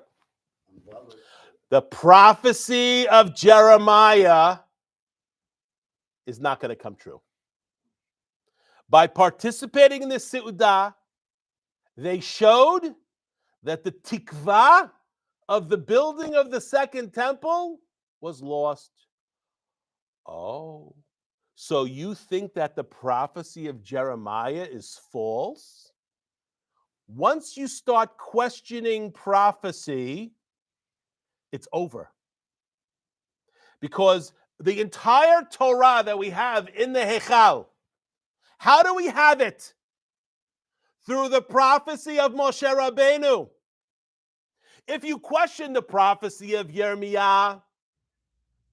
The prophecy of Jeremiah is not going to come true. By participating in this Seudah, they showed that the tikvah of the building of the second temple was lost. Oh, so you think that the prophecy of Jeremiah is false? Once you start questioning prophecy, it's over. Because the entire Torah that we have in the Hechal, how do we have it? Through the prophecy of Moshe Rabbeinu. If you question the prophecy of Yirmiyah,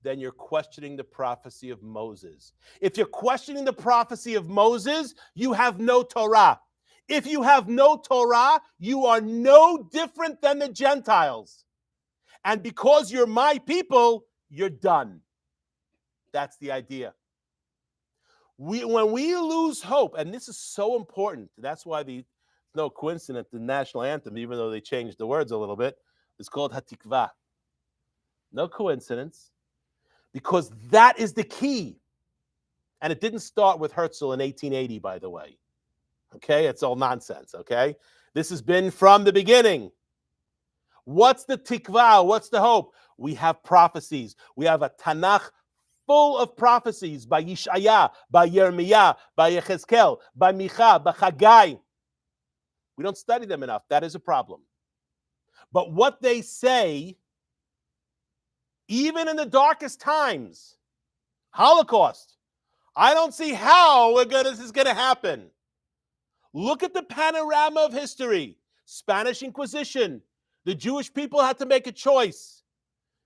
then you're questioning the prophecy of Moses. If you're questioning the prophecy of Moses, you have no Torah. If you have no Torah, you are no different than the Gentiles. And because you're my people, you're done. That's the idea. When we lose hope, and this is so important, that's why no coincidence, the national anthem, even though they changed the words a little bit, is called Hatikvah. No coincidence, because that is the key. And it didn't start with Herzl in 1880, by the way. Okay, it's all nonsense, okay? This has been from the beginning. What's the tikvah? What's the hope? We have prophecies. We have a Tanakh full of prophecies by Yishaya, by Yirmiyah, by Yechezkel, by Micha, by Chagai. We don't study them enough. That is a problem. But what they say, even in the darkest times, Holocaust, I don't see how this is going to happen. Look at the panorama of history. Spanish Inquisition. The Jewish people had to make a choice.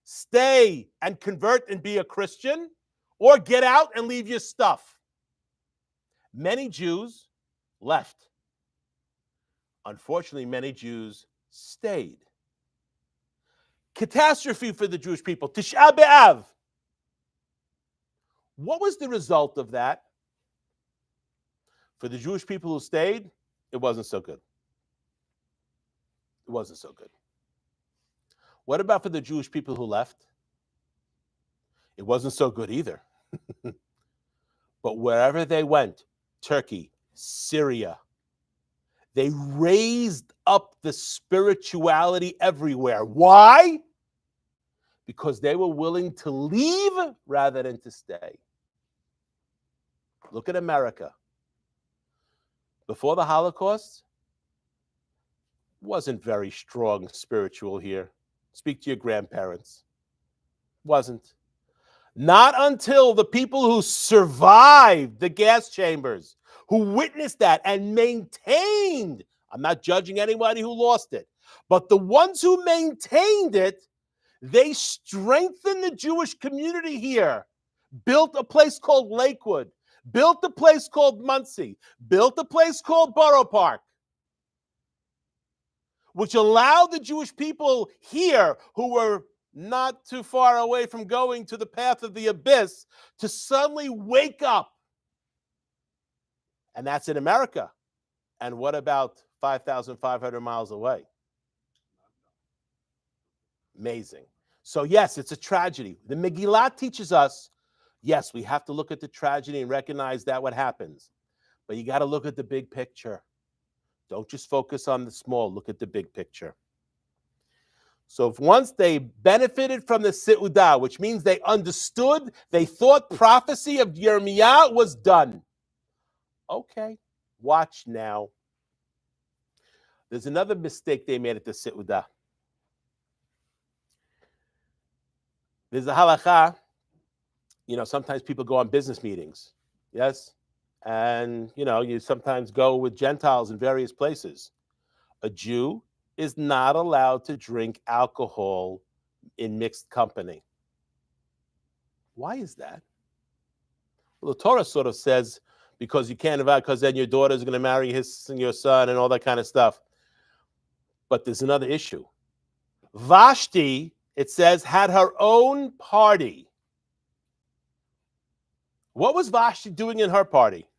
Stay and convert and be a Christian, or get out and leave your stuff. Many Jews left. Unfortunately, many Jews stayed. Catastrophe for the Jewish people. Tisha B'Av. What was the result of that? For the Jewish people who stayed, it wasn't so good. It wasn't so good. What about for the Jewish people who left? It wasn't so good either. But wherever they went, Turkey, Syria, they raised up the spirituality everywhere. Why? Because they were willing to leave rather than to stay. Look at America. Before the Holocaust, wasn't very strong spiritual here. Speak to your grandparents. Wasn't. Not until the people who survived the gas chambers, who witnessed that and maintained, I'm not judging anybody who lost it, but the ones who maintained it, they strengthened the Jewish community here, built a place called Lakewood, built a place called Muncie, built a place called Borough Park, which allowed the Jewish people here who were not too far away from going to the path of the abyss to suddenly wake up. And that's in America. And what about 5,500 miles away? Amazing. So yes, it's a tragedy. The Megillat teaches us, yes, we have to look at the tragedy and recognize that what happens. But you got to look at the big picture. Don't just focus on the small. Look at the big picture. So if once they benefited from the Seudah, which means they understood, they thought prophecy of Yirmiyah was done. Okay, watch now. There's another mistake they made at the Seudah. There's a halakha, sometimes people go on business meetings, yes? And, you sometimes go with Gentiles in various places. A Jew is not allowed to drink alcohol in mixed company. Why is that? Well, the Torah sort of says, because you can't invite, because then your daughter is going to marry your son and all that kind of stuff. But there's another issue. Vashti, it says, had her own party. What was Vashti doing in her party?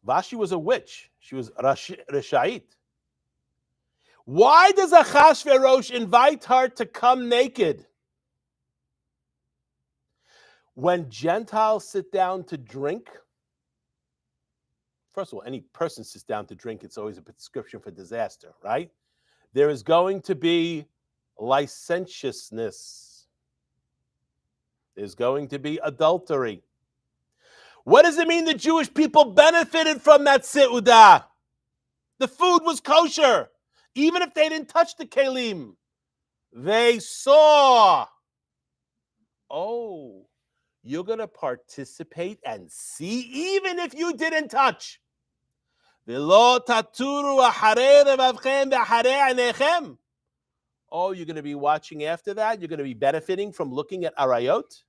Vashti was a witch. She was Rishait. Why does Achashverosh invite her to come naked? When Gentiles sit down to drink, first of all, any person sits down to drink, it's always a prescription for disaster, right? There is going to be licentiousness. There's going to be adultery. What does it mean the Jewish people benefited from that Seudah? The food was kosher. Even if they didn't touch the kelim, they saw, oh, you're going to participate and see even if you didn't touch. Oh, you're going to be watching after that? You're going to be benefiting from looking at arayot?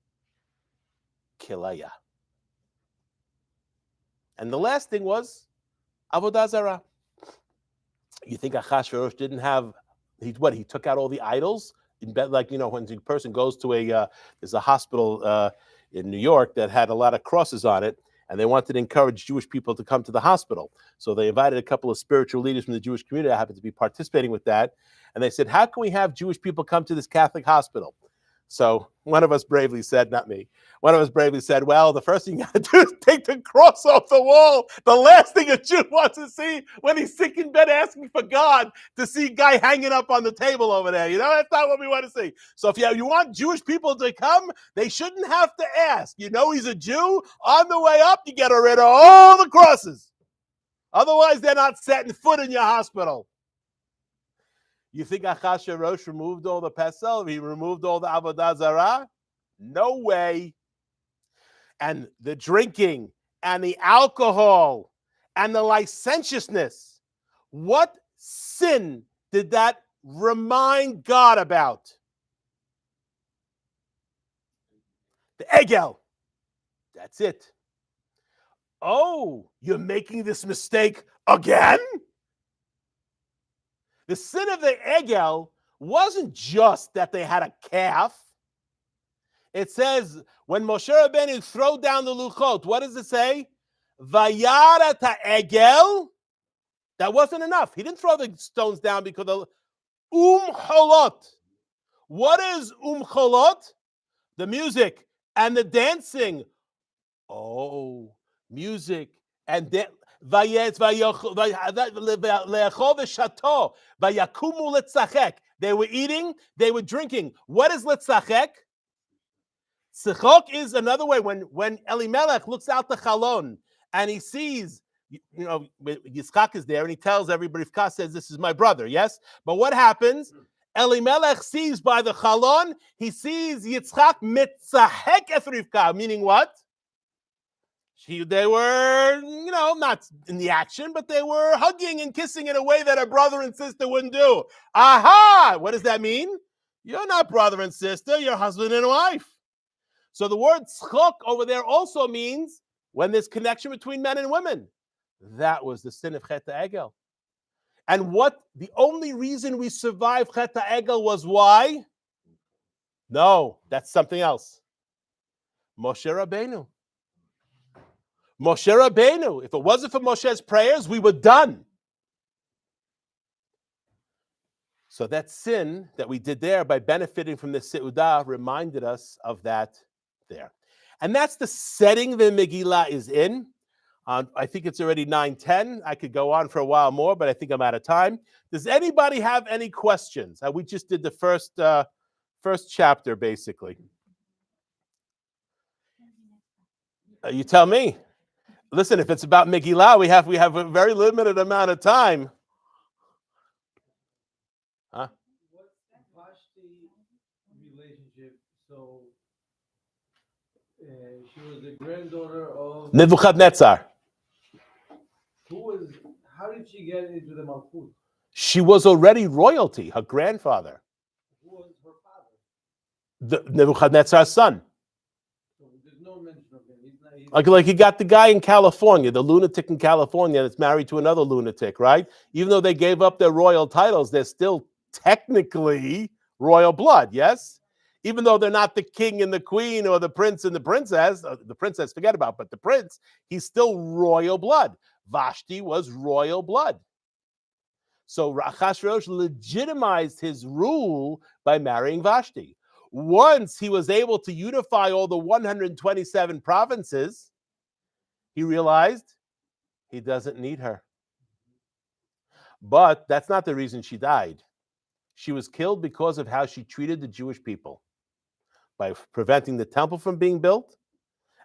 Kilaya. And the last thing was avodah zarah. You think Achashverosh didn't have, he took out all the idols? In bed, when a person goes to there's a hospital in New York that had a lot of crosses on it, and they wanted to encourage Jewish people to come to the hospital. So they invited a couple of spiritual leaders from the Jewish community that happened to be participating with that. And they said, how can we have Jewish people come to this Catholic hospital? So one of us bravely said, not me, one of us bravely said, well, the first thing you got to do is take the cross off the wall. The last thing a Jew wants to see when he's sick in bed asking for God to see a guy hanging up on the table over there. That's not what we want to see. So if you want Jewish people to come, they shouldn't have to ask. He's a Jew. On the way up, you get rid of all the crosses. Otherwise, they're not setting foot in your hospital. You think Achashverosh removed all the pesel? He removed all the avodah zarah? No way. And the drinking and the alcohol and the licentiousness. What sin did that remind God about? The egel. That's it. Oh, you're making this mistake again? The sin of the egel wasn't just that they had a calf. It says, when Moshe Rabbeinu threw down the luchot, what does it say? Vayara ta'egel. That wasn't enough. He didn't throw the stones down because of cholot. What is cholot? The music and the dancing. Oh, music and dance. They were eating, they were drinking. What is litzachek? Tzachok is another way. When Elimelech looks out the chalon and he sees, Yitzchak is there and he tells everybody, Rivka says, this is my brother, yes? But what happens? Elimelech sees by the chalon, he sees Yitzchak mitzachek es Rivka, meaning what? They were, not in the action, but they were hugging and kissing in a way that a brother and sister wouldn't do. Aha! What does that mean? You're not brother and sister, you're husband and wife. So the word tzchok over there also means when there's connection between men and women. That was the sin of Chet HaEgel. And the only reason we survived Chet HaEgel was why? No, that's something else. Moshe Rabbeinu. Moshe Rabbeinu. If it wasn't for Moshe's prayers, we were done. So that sin that we did there by benefiting from the Seudah reminded us of that there. And that's the setting the Megillah is in. I think it's already 9:10. I could go on for a while more, but I think I'm out of time. Does anybody have any questions? We just did the first chapter, basically. You tell me. Listen, if it's about Megillah, we have a very limited amount of time. Huh? What's Vashti relationship? So she was the granddaughter of Nebuchadnezzar. How did she get into the Malchut? She was already royalty, her grandfather. Who was her father? Nebuchadnezzar's son. So there's no mention of him. He's Like you got the guy in California, the lunatic in California that's married to another lunatic, right? Even though they gave up their royal titles, they're still technically royal blood, yes? Even though they're not the king and the queen or the prince and the princess, forget about, but the prince, he's still royal blood. Vashti was royal blood. So Achashverosh legitimized his rule by marrying Vashti. Once he was able to unify all the 127 provinces, he realized he doesn't need her. But that's not the reason she died. She was killed because of how she treated the Jewish people, by preventing the temple from being built.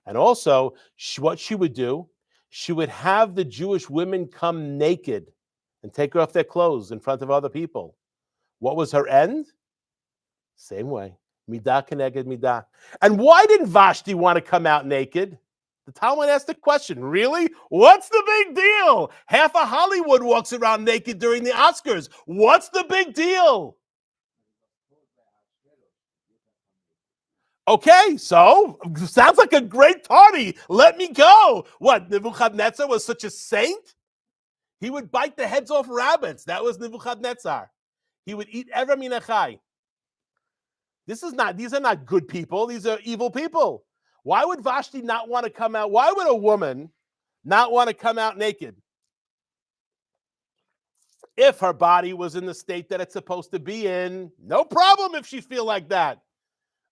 And also, what she would do, she would have the Jewish women come naked and take off their clothes in front of other people. What was her end? Same way. Midah keneged midah. And why didn't Vashti want to come out naked? The Talmud asked the question, really? What's the big deal? Half of Hollywood walks around naked during the Oscars. What's the big deal? Okay, so sounds like a great party. Let me go. What, Nebuchadnezzar was such a saint? He would bite the heads off rabbits. That was Nebuchadnezzar. He would eat Ever Minachai. These are not good people. These are evil people. Why would Vashti not want to come out? Why would a woman not want to come out naked? If her body was in the state that it's supposed to be in, no problem if she feel like that.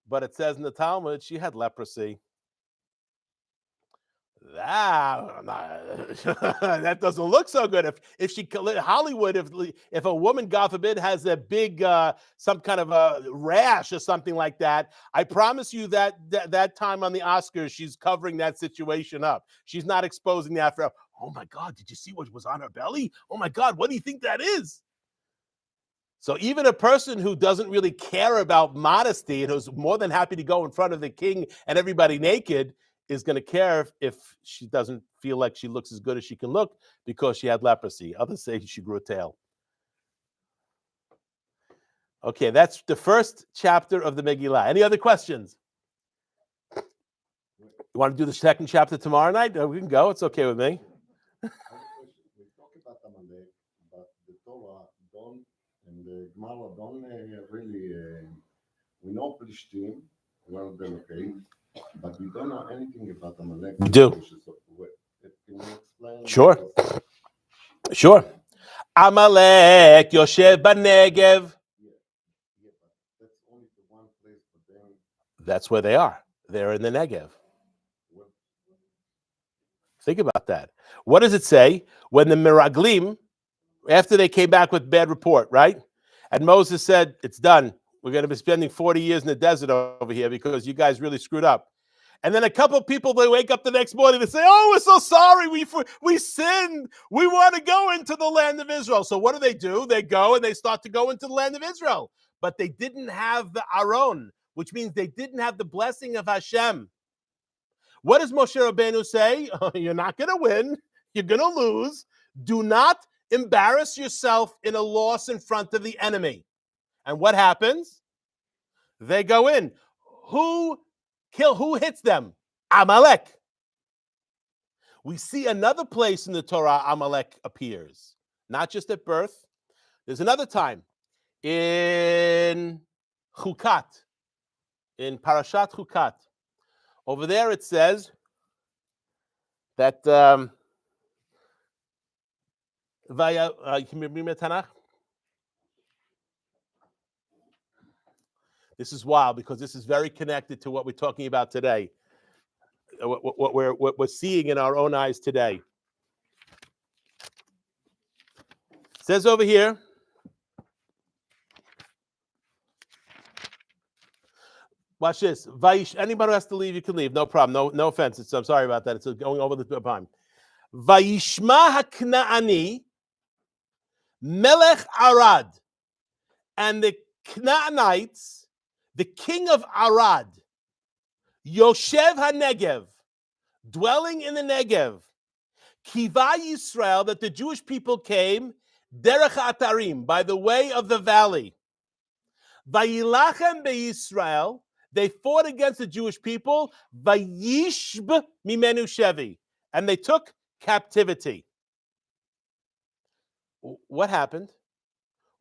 But it says in the Talmud, she had leprosy. That doesn't look so good. If she Hollywood, if a woman, God forbid, has a big some kind of a rash or something like that, I promise you that time on the Oscars, she's covering that situation up. She's not exposing that for. Oh my God, did you see what was on her belly? Oh my God, what do you think that is? So even a person who doesn't really care about modesty and who's more than happy to go in front of the king and everybody naked is going to care if she doesn't feel like she looks as good as she can look because she had leprosy. Others say she grew a tail. Okay, that's the first chapter of the Megillah. Any other questions? You want to do the second chapter tomorrow night? We can go. It's okay with me. We talk about Amalek, but the Torah don't, and the Gemara don't really. We know Plishtim, one of them, okay, but we don't know anything about Amalek. We do. Can you explain? Sure. Sure. Amalek, Yoshev Banegev. Yeah, but that's only the one place for them. That's where they are. They're in the Negev. Think about that. What does it say? When the Miraglim, after they came back with bad report, right? And Moses said, it's done. We're going to be spending 40 years in the desert over here because you guys really screwed up. And then a couple of people, they wake up the next morning and say, oh, we're so sorry. We sinned. We want to go into the land of Israel. So what do? They go and they start to go into the land of Israel. But they didn't have the Aron, which means they didn't have the blessing of Hashem. What does Moshe Rabbeinu say? You're not going to win. You're going to lose. Do not embarrass yourself in a loss in front of the enemy. And what happens? They go in. Who hits them? Amalek. We see another place in the Torah Amalek appears. Not just at birth. There's another time in Chukat, in Parashat Chukat. Over there it says that can you read me Tanakh? This is wild because this is very connected to what we're talking about today. what we're seeing in our own eyes today. It says over here, watch this. Anybody who has to leave, you can leave. No problem. No offense. I'm sorry about that. It's going over the time. Vayishma haknaani melech Arad, and the Canaanites, the king of Arad, Yoshev HaNegev, dwelling in the Negev, Kiva Yisrael, that the Jewish people came, Derech Atarim, by the way of the valley. Vayilachem beYisrael, they fought against the Jewish people, Vayishb mimenu shevi, and they took captivity. What happened?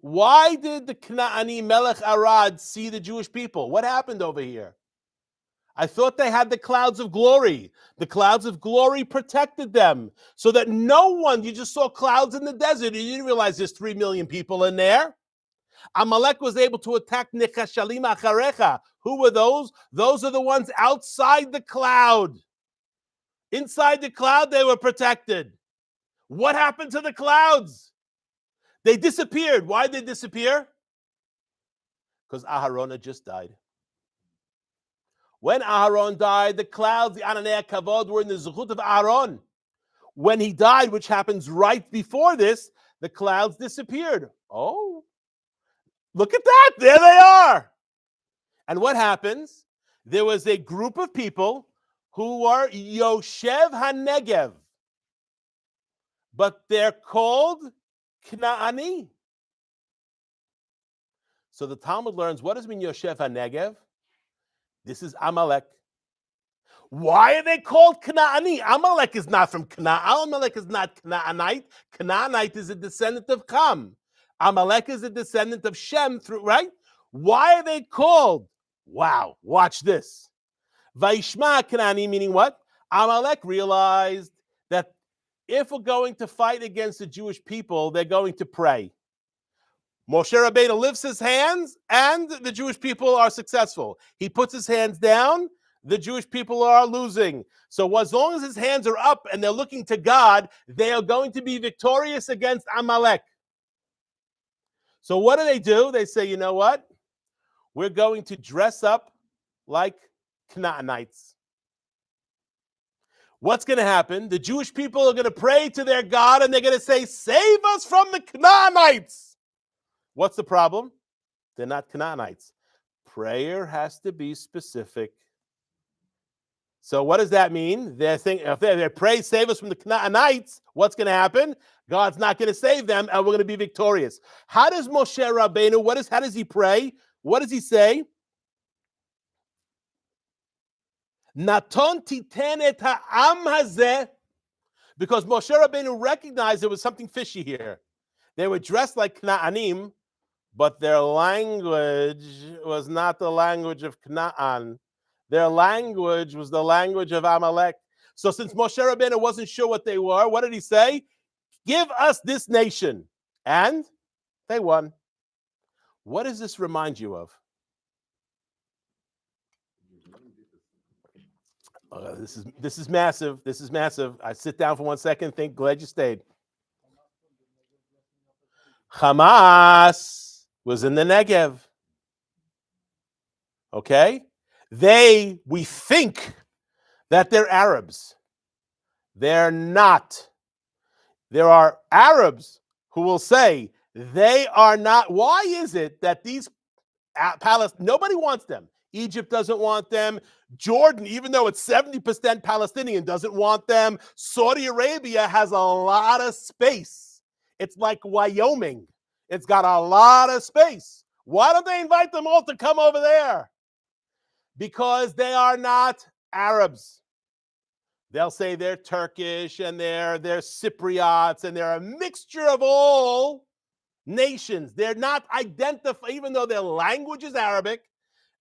Why did the Knaani Melech Arad see the Jewish people? What happened over here? I thought they had the clouds of glory. The clouds of glory protected them so that no one, you just saw clouds in the desert. You didn't realize there's 3 million people in there. Amalek was able to attack Nechashalim Acharecha. Who were those? Those are the ones outside the cloud. Inside the cloud, they were protected. What happened to the clouds? They disappeared. Why did they disappear? Because Aharon had just died. When Aharon died, the clouds, the Ananei Kavod, were in the Zuchut of Aharon. When he died, which happens right before this, the clouds disappeared. Oh, look at that. There they are. And what happens? There was a group of people who were Yoshev HaNegev, but they're called Knaani. So the Talmud learns, what does it mean Yoshev HaNegev? This is Amalek. Why are they called Knaani? Amalek is not from Canaan. Amalek is not Canaanite. Canaanite is a descendant of Ham. Amalek is a descendant of Shem, right? Why are they called? Wow, watch this. Vaishma Knaani, meaning what? Amalek realized that if we're going to fight against the Jewish people, they're going to pray. Moshe Rabbeinu lifts his hands, and the Jewish people are successful. He puts his hands down, the Jewish people are losing. So as long as his hands are up and they're looking to God, they are going to be victorious against Amalek. So what do? They say, you know what? We're going to dress up like Canaanites. What's going to happen? The Jewish people are going to pray to their God, and they're going to say, save us from the Canaanites. What's the problem? They're not Canaanites. Prayer has to be specific. So what does that mean? They're saying, if they pray, save us from the Canaanites, what's going to happen? God's not going to save them, and we're going to be victorious. How does Moshe Rabbeinu, how does he pray? What does he say? Naton titen et ha'am hazeh, because Moshe Rabbeinu recognized there was something fishy here. They were dressed like Knaanim, but their language was not the language of Canaan. Their language was the language of Amalek. So since Moshe Rabbeinu wasn't sure what they were, what did he say? Give us this nation. And they won. What does this remind you of? This is massive. This is massive. I sit down for 1 second, think, glad you stayed. Hamas was in the Negev. Okay? We think that they're Arabs. They're not. There are Arabs who will say they are not. Why is it that these nobody wants them? Egypt doesn't want them. Jordan, even though it's 70% Palestinian, doesn't want them. Saudi Arabia has a lot of space. It's like Wyoming. It's got a lot of space. Why don't they invite them all to come over there? Because they are not Arabs. They'll say they're Turkish and they're Cypriots and they're a mixture of all nations. They're not identified, even though their language is Arabic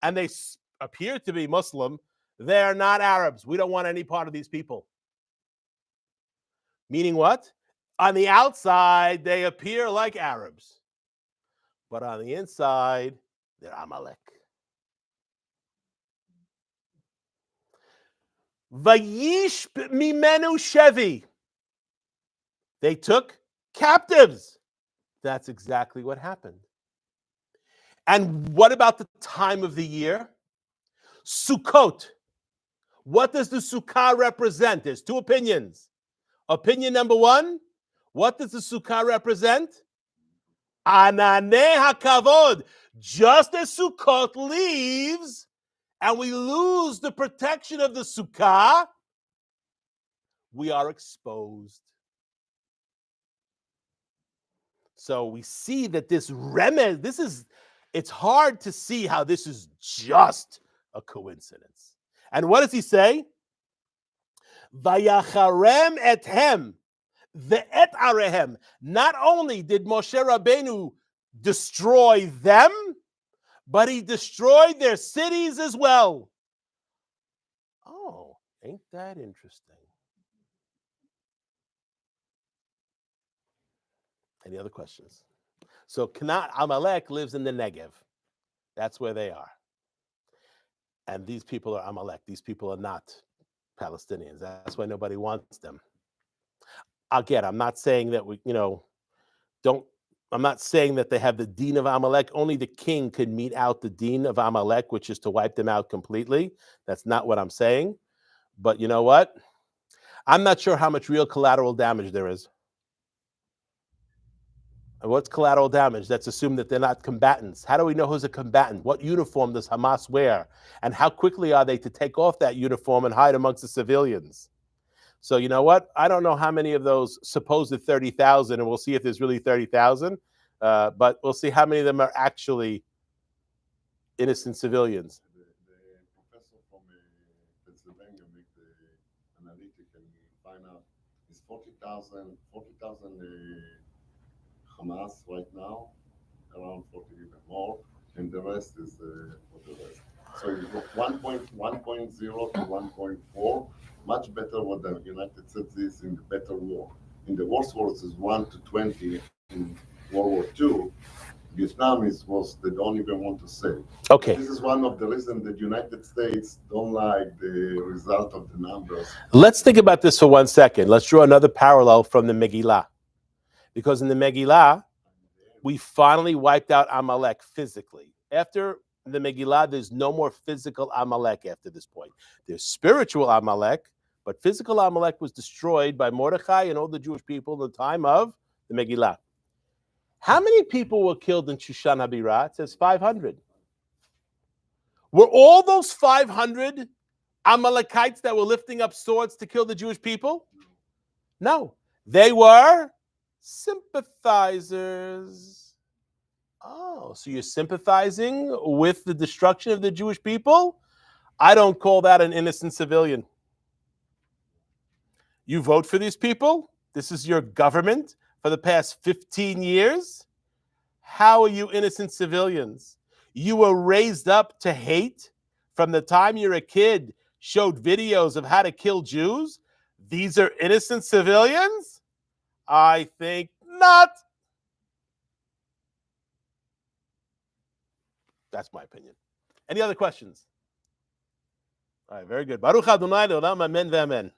and they appear to be Muslim, they're not Arabs. We don't want any part of these people. Meaning what? On the outside, they appear like Arabs. But on the inside, they're Amalek. Vayish mimenu shevi. They took captives. That's exactly what happened. And what about the time of the year? Sukkot. What does the sukkah represent? There's two opinions. Opinion number one, what does the sukkah represent? Ananei hakavod. Just as Sukkot leaves and we lose the protection of the sukkah, we are exposed. So we see that this remez, it's hard to see how this is just a coincidence. And what does he say? Vayacharem ethem, ve'et arehem. Not only did Moshe Rabbeinu destroy them, but he destroyed their cities as well. Oh, ain't that interesting? Any other questions? So Amalek lives in the Negev. That's where they are. And these people are Amalek. These people are not Palestinians. That's why nobody wants them. Again, I'm not saying that I'm not saying that they have the deen of Amalek. Only the king could mete out the deen of Amalek, which is to wipe them out completely. That's not what I'm saying. But you know what? I'm not sure how much real collateral damage there is. And what's collateral damage? Let's assume that they're not combatants. How do we know who's a combatant? What uniform does Hamas wear? And how quickly are they to take off that uniform and hide amongst the civilians? So you know what? I don't know how many of those supposed 30,000, and we'll see if there's really 30,000, but we'll see how many of them are actually innocent civilians. The professor from Pennsylvania made the analytic and find out it's 40,000 Hamas right now, around 40 even more, and the rest is for the rest. So you go 1.0 to 1.4, much better what the United States is in the better war. In the worst wars is 1 to 20 in World War II. Vietnam they don't even want to say. Okay. This is one of the reasons that the United States don't like the result of the numbers. Let's think about this for 1 second. Let's draw another parallel from the Megillah. Because in the Megillah, we finally wiped out Amalek physically. After the Megillah, there's no more physical Amalek after this point. There's spiritual Amalek, but physical Amalek was destroyed by Mordechai and all the Jewish people in the time of the Megillah. How many people were killed in Shushan HaBirah? It says 500. Were all those 500 Amalekites that were lifting up swords to kill the Jewish people? No. They were sympathizers. Oh, so you're sympathizing with the destruction of the Jewish people? I don't call that an innocent civilian. You vote for these people? This is your government for the past 15 years? How are you innocent civilians? You were raised up to hate from the time you're a kid, showed videos of how to kill Jews? These are innocent civilians? I think not. That's my opinion. Any other questions? All right, very good. Baruch Adonai le'olam, amen ve'amen.